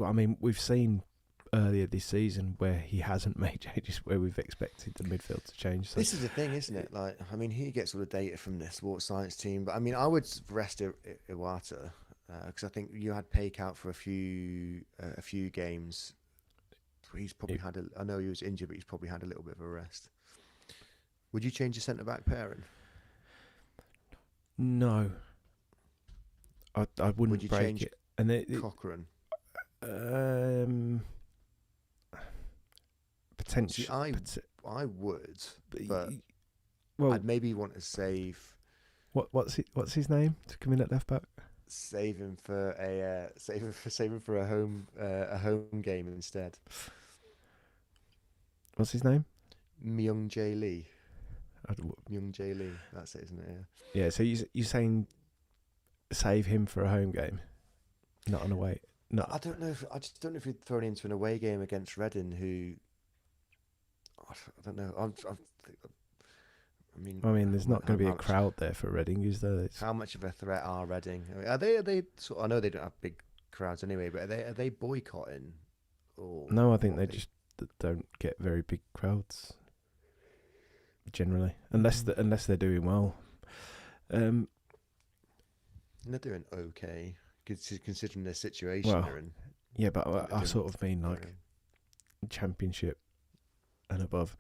Speaker 1: I mean, we've seen earlier this season where he hasn't made changes where we've expected the midfield to change. So.
Speaker 2: This is the thing, isn't it? Like, I mean, he gets all the data from the sports science team, but I mean, I would rest Iwata because I think you had Paik out for a few games. He's probably had I know he was injured, but he's probably had a little bit of a rest. Would you change your centre back pairing?
Speaker 1: No, I wouldn't.
Speaker 2: Would you
Speaker 1: break
Speaker 2: change
Speaker 1: it. And
Speaker 2: Cochrane?
Speaker 1: Potentially,
Speaker 2: I would, but
Speaker 1: well,
Speaker 2: I'd maybe want to save.
Speaker 1: What's his name to come in at left back?
Speaker 2: Save him for a home game instead.
Speaker 1: What's his name?
Speaker 2: Myung Jae Lee. Myung Jae Lee. That's it, isn't it?
Speaker 1: Yeah. So you're saying save him for a home game, not an away. No,
Speaker 2: I don't know. I just don't know if you'd throw him into an away game against Reading, who I don't know. I mean,
Speaker 1: there's not going to be a crowd there for Reading, is there?
Speaker 2: How much of a threat are Reading? I mean, are they? I know they don't have big crowds anyway, but are they boycotting? Or
Speaker 1: no, I think they just don't get very big crowds generally, unless they're doing well.
Speaker 2: They're doing okay. Considering their situation they're in.
Speaker 1: Yeah, but I sort of mean like championship and above.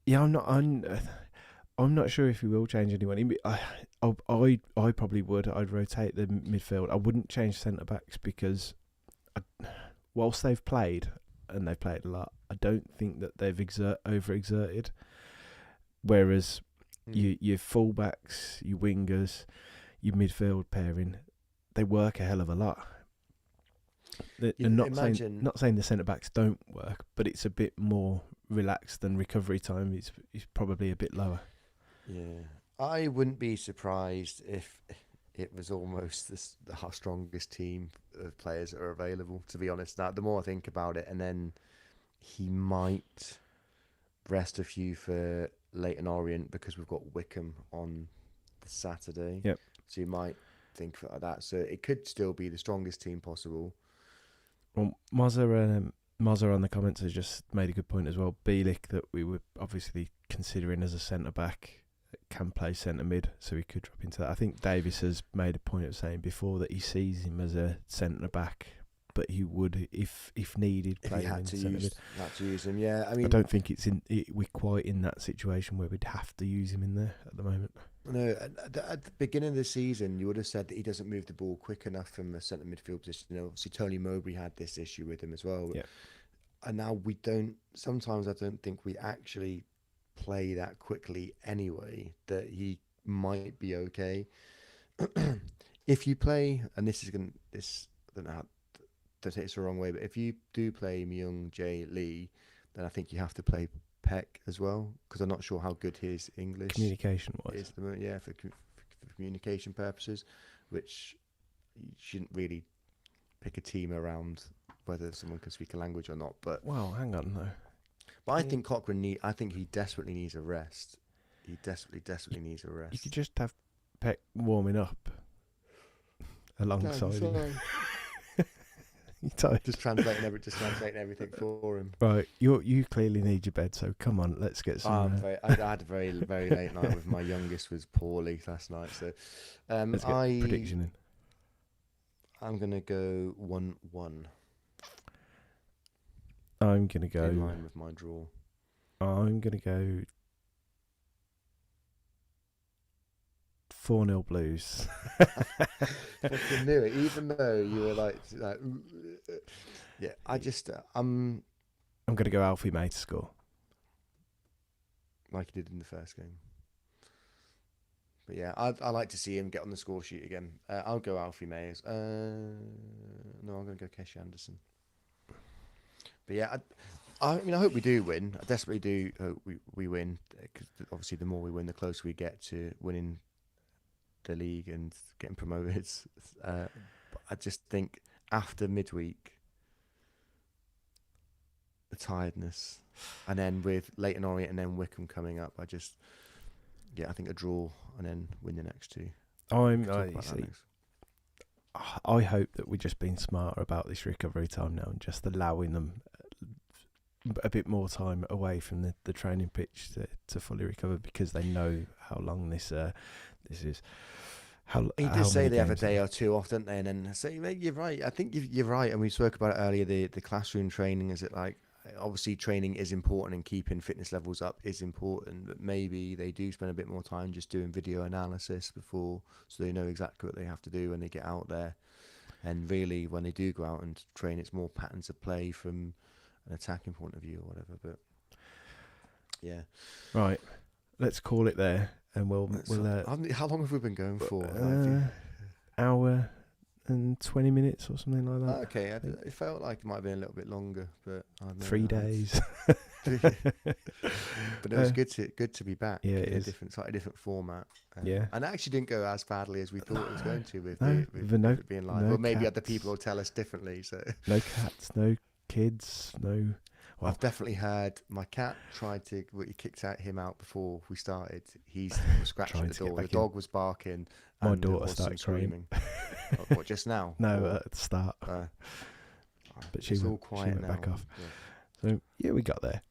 Speaker 1: Yeah, I'm not sure if he will change anyone. I probably would. I'd rotate the midfield. I wouldn't change centre backs because whilst they've played and they've played a lot, I don't think that they've overexerted. Whereas your fullbacks, your wingers, your midfield pairing, they work a hell of a lot. And not saying the centre backs don't work, but it's a bit more relaxed and recovery time is probably a bit lower.
Speaker 2: Yeah, I wouldn't be surprised if it was almost the strongest team of players that are available. To be honest, now the more I think about it, and then he might rest a few for Leyton Orient because we've got Wickham on the Saturday.
Speaker 1: Yep.
Speaker 2: So you might think of that. So it could still be the strongest team possible.
Speaker 1: Well, Mozza on the comments has just made a good point as well. Bielik, that we were obviously considering as a centre back, can play centre mid, so he could drop into that. I think Davis has made a point of saying before that he sees him as a centre back, but he would, if needed, play him in centre mid.
Speaker 2: Had to use him, yeah. I
Speaker 1: I
Speaker 2: mean,
Speaker 1: don't think we're quite in that situation where we'd have to use him in there at the moment.
Speaker 2: no. At the beginning of the season, you would have said that he doesn't move the ball quick enough from a centre midfield position. Obviously, Tony Mowbray had this issue with him as well.
Speaker 1: Yeah.
Speaker 2: And now we don't. Sometimes I don't think we actually play that quickly anyway. That he might be okay if you play. And this is going. This I don't know how. Don't take this the wrong way, but if you do play Myung Jae Lee, then I think you have to play Peck as well, because I'm not sure how good his English
Speaker 1: Communication wise,
Speaker 2: is at the moment. Yeah, for communication purposes, which you shouldn't really pick a team around whether someone can speak a language or not. But
Speaker 1: well, hang on though.
Speaker 2: But I think Cochrane I think he desperately needs a rest. He desperately needs a rest.
Speaker 1: You could just have Peck warming up alongside him.
Speaker 2: Just translating everything for him.
Speaker 1: Right, you clearly need your bed, so come on, let's get some.
Speaker 2: I had a very very late night with my youngest was poorly last night, so
Speaker 1: let's get a prediction in.
Speaker 2: I'm gonna go 1-1.
Speaker 1: I'm gonna go
Speaker 2: in line with my draw.
Speaker 1: I'm gonna go 4-0 Blues.
Speaker 2: I knew it, even though you were like yeah. I just I'm
Speaker 1: gonna go Alfie May to score,
Speaker 2: like he did in the first game. But yeah, I like to see him get on the score sheet again. I'll go Alfie May. No, I'm gonna go Keshi Anderson. But yeah, I mean, I hope we do win. I desperately do hope we win, because obviously the more we win, the closer we get to winning the league and getting promoted. But I just think after midweek, the tiredness, and then with Leyton Orient and then Wickham coming up, I think a draw and then win the next two.
Speaker 1: I hope that we're just being smarter about this recovery time now and just allowing them a bit more time away from the training pitch to fully recover, because they know how long this is.
Speaker 2: He did say they have a day or two off, don't they? And then say, you're right. I think you're right. And we spoke about it earlier. The classroom training, is it like, obviously training is important and keeping fitness levels up is important, but maybe they do spend a bit more time just doing video analysis before, so they know exactly what they have to do when they get out there. And really, when they do go out and train, it's more patterns of play from an attacking point of view or whatever. But yeah,
Speaker 1: right. Let's call it there, and we'll.
Speaker 2: How long have we been going for?
Speaker 1: Hour and 20 minutes or something like that.
Speaker 2: Okay, it felt like it might have been a little bit longer, but I don't know.
Speaker 1: 3 days.
Speaker 2: But it was good to be back.
Speaker 1: Yeah, it
Speaker 2: in
Speaker 1: is.
Speaker 2: A slightly different format.
Speaker 1: Yeah,
Speaker 2: and it actually didn't go as badly as we thought it was going to with it being live.
Speaker 1: No
Speaker 2: Or maybe
Speaker 1: cats.
Speaker 2: other people will tell us differently. So
Speaker 1: no cats, no kids, no.
Speaker 2: I've definitely heard my cat tried to. He kicked him out before we started. He's scratching the door. The dog was barking.
Speaker 1: My
Speaker 2: and
Speaker 1: daughter started
Speaker 2: screaming. What, just now?
Speaker 1: No, at the start. But she went
Speaker 2: quiet
Speaker 1: back off.
Speaker 2: Yeah.
Speaker 1: So yeah, we got there.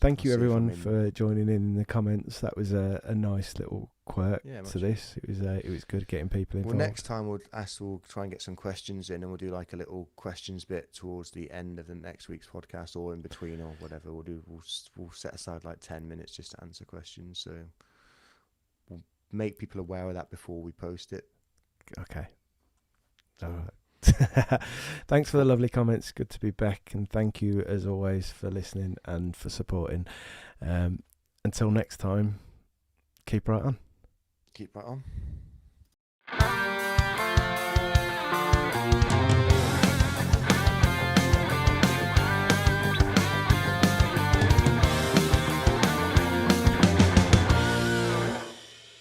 Speaker 1: Thank you
Speaker 2: I'll see if
Speaker 1: everyone
Speaker 2: I'm in.
Speaker 1: for joining in the comments. That was a nice little quirk
Speaker 2: Yeah,
Speaker 1: to this. It was good getting people involved.
Speaker 2: Well, next time we'll try and get some questions in, and we'll do like a little questions bit towards the end of the next week's podcast, or in between, or whatever. We'll set aside like 10 minutes just to answer questions. So we'll make people aware of that before we post it.
Speaker 1: Okay. All right. Thanks for the lovely comments. Good to be back, and thank you as always for listening and for supporting. Until next time, keep right on.
Speaker 2: Keep right on.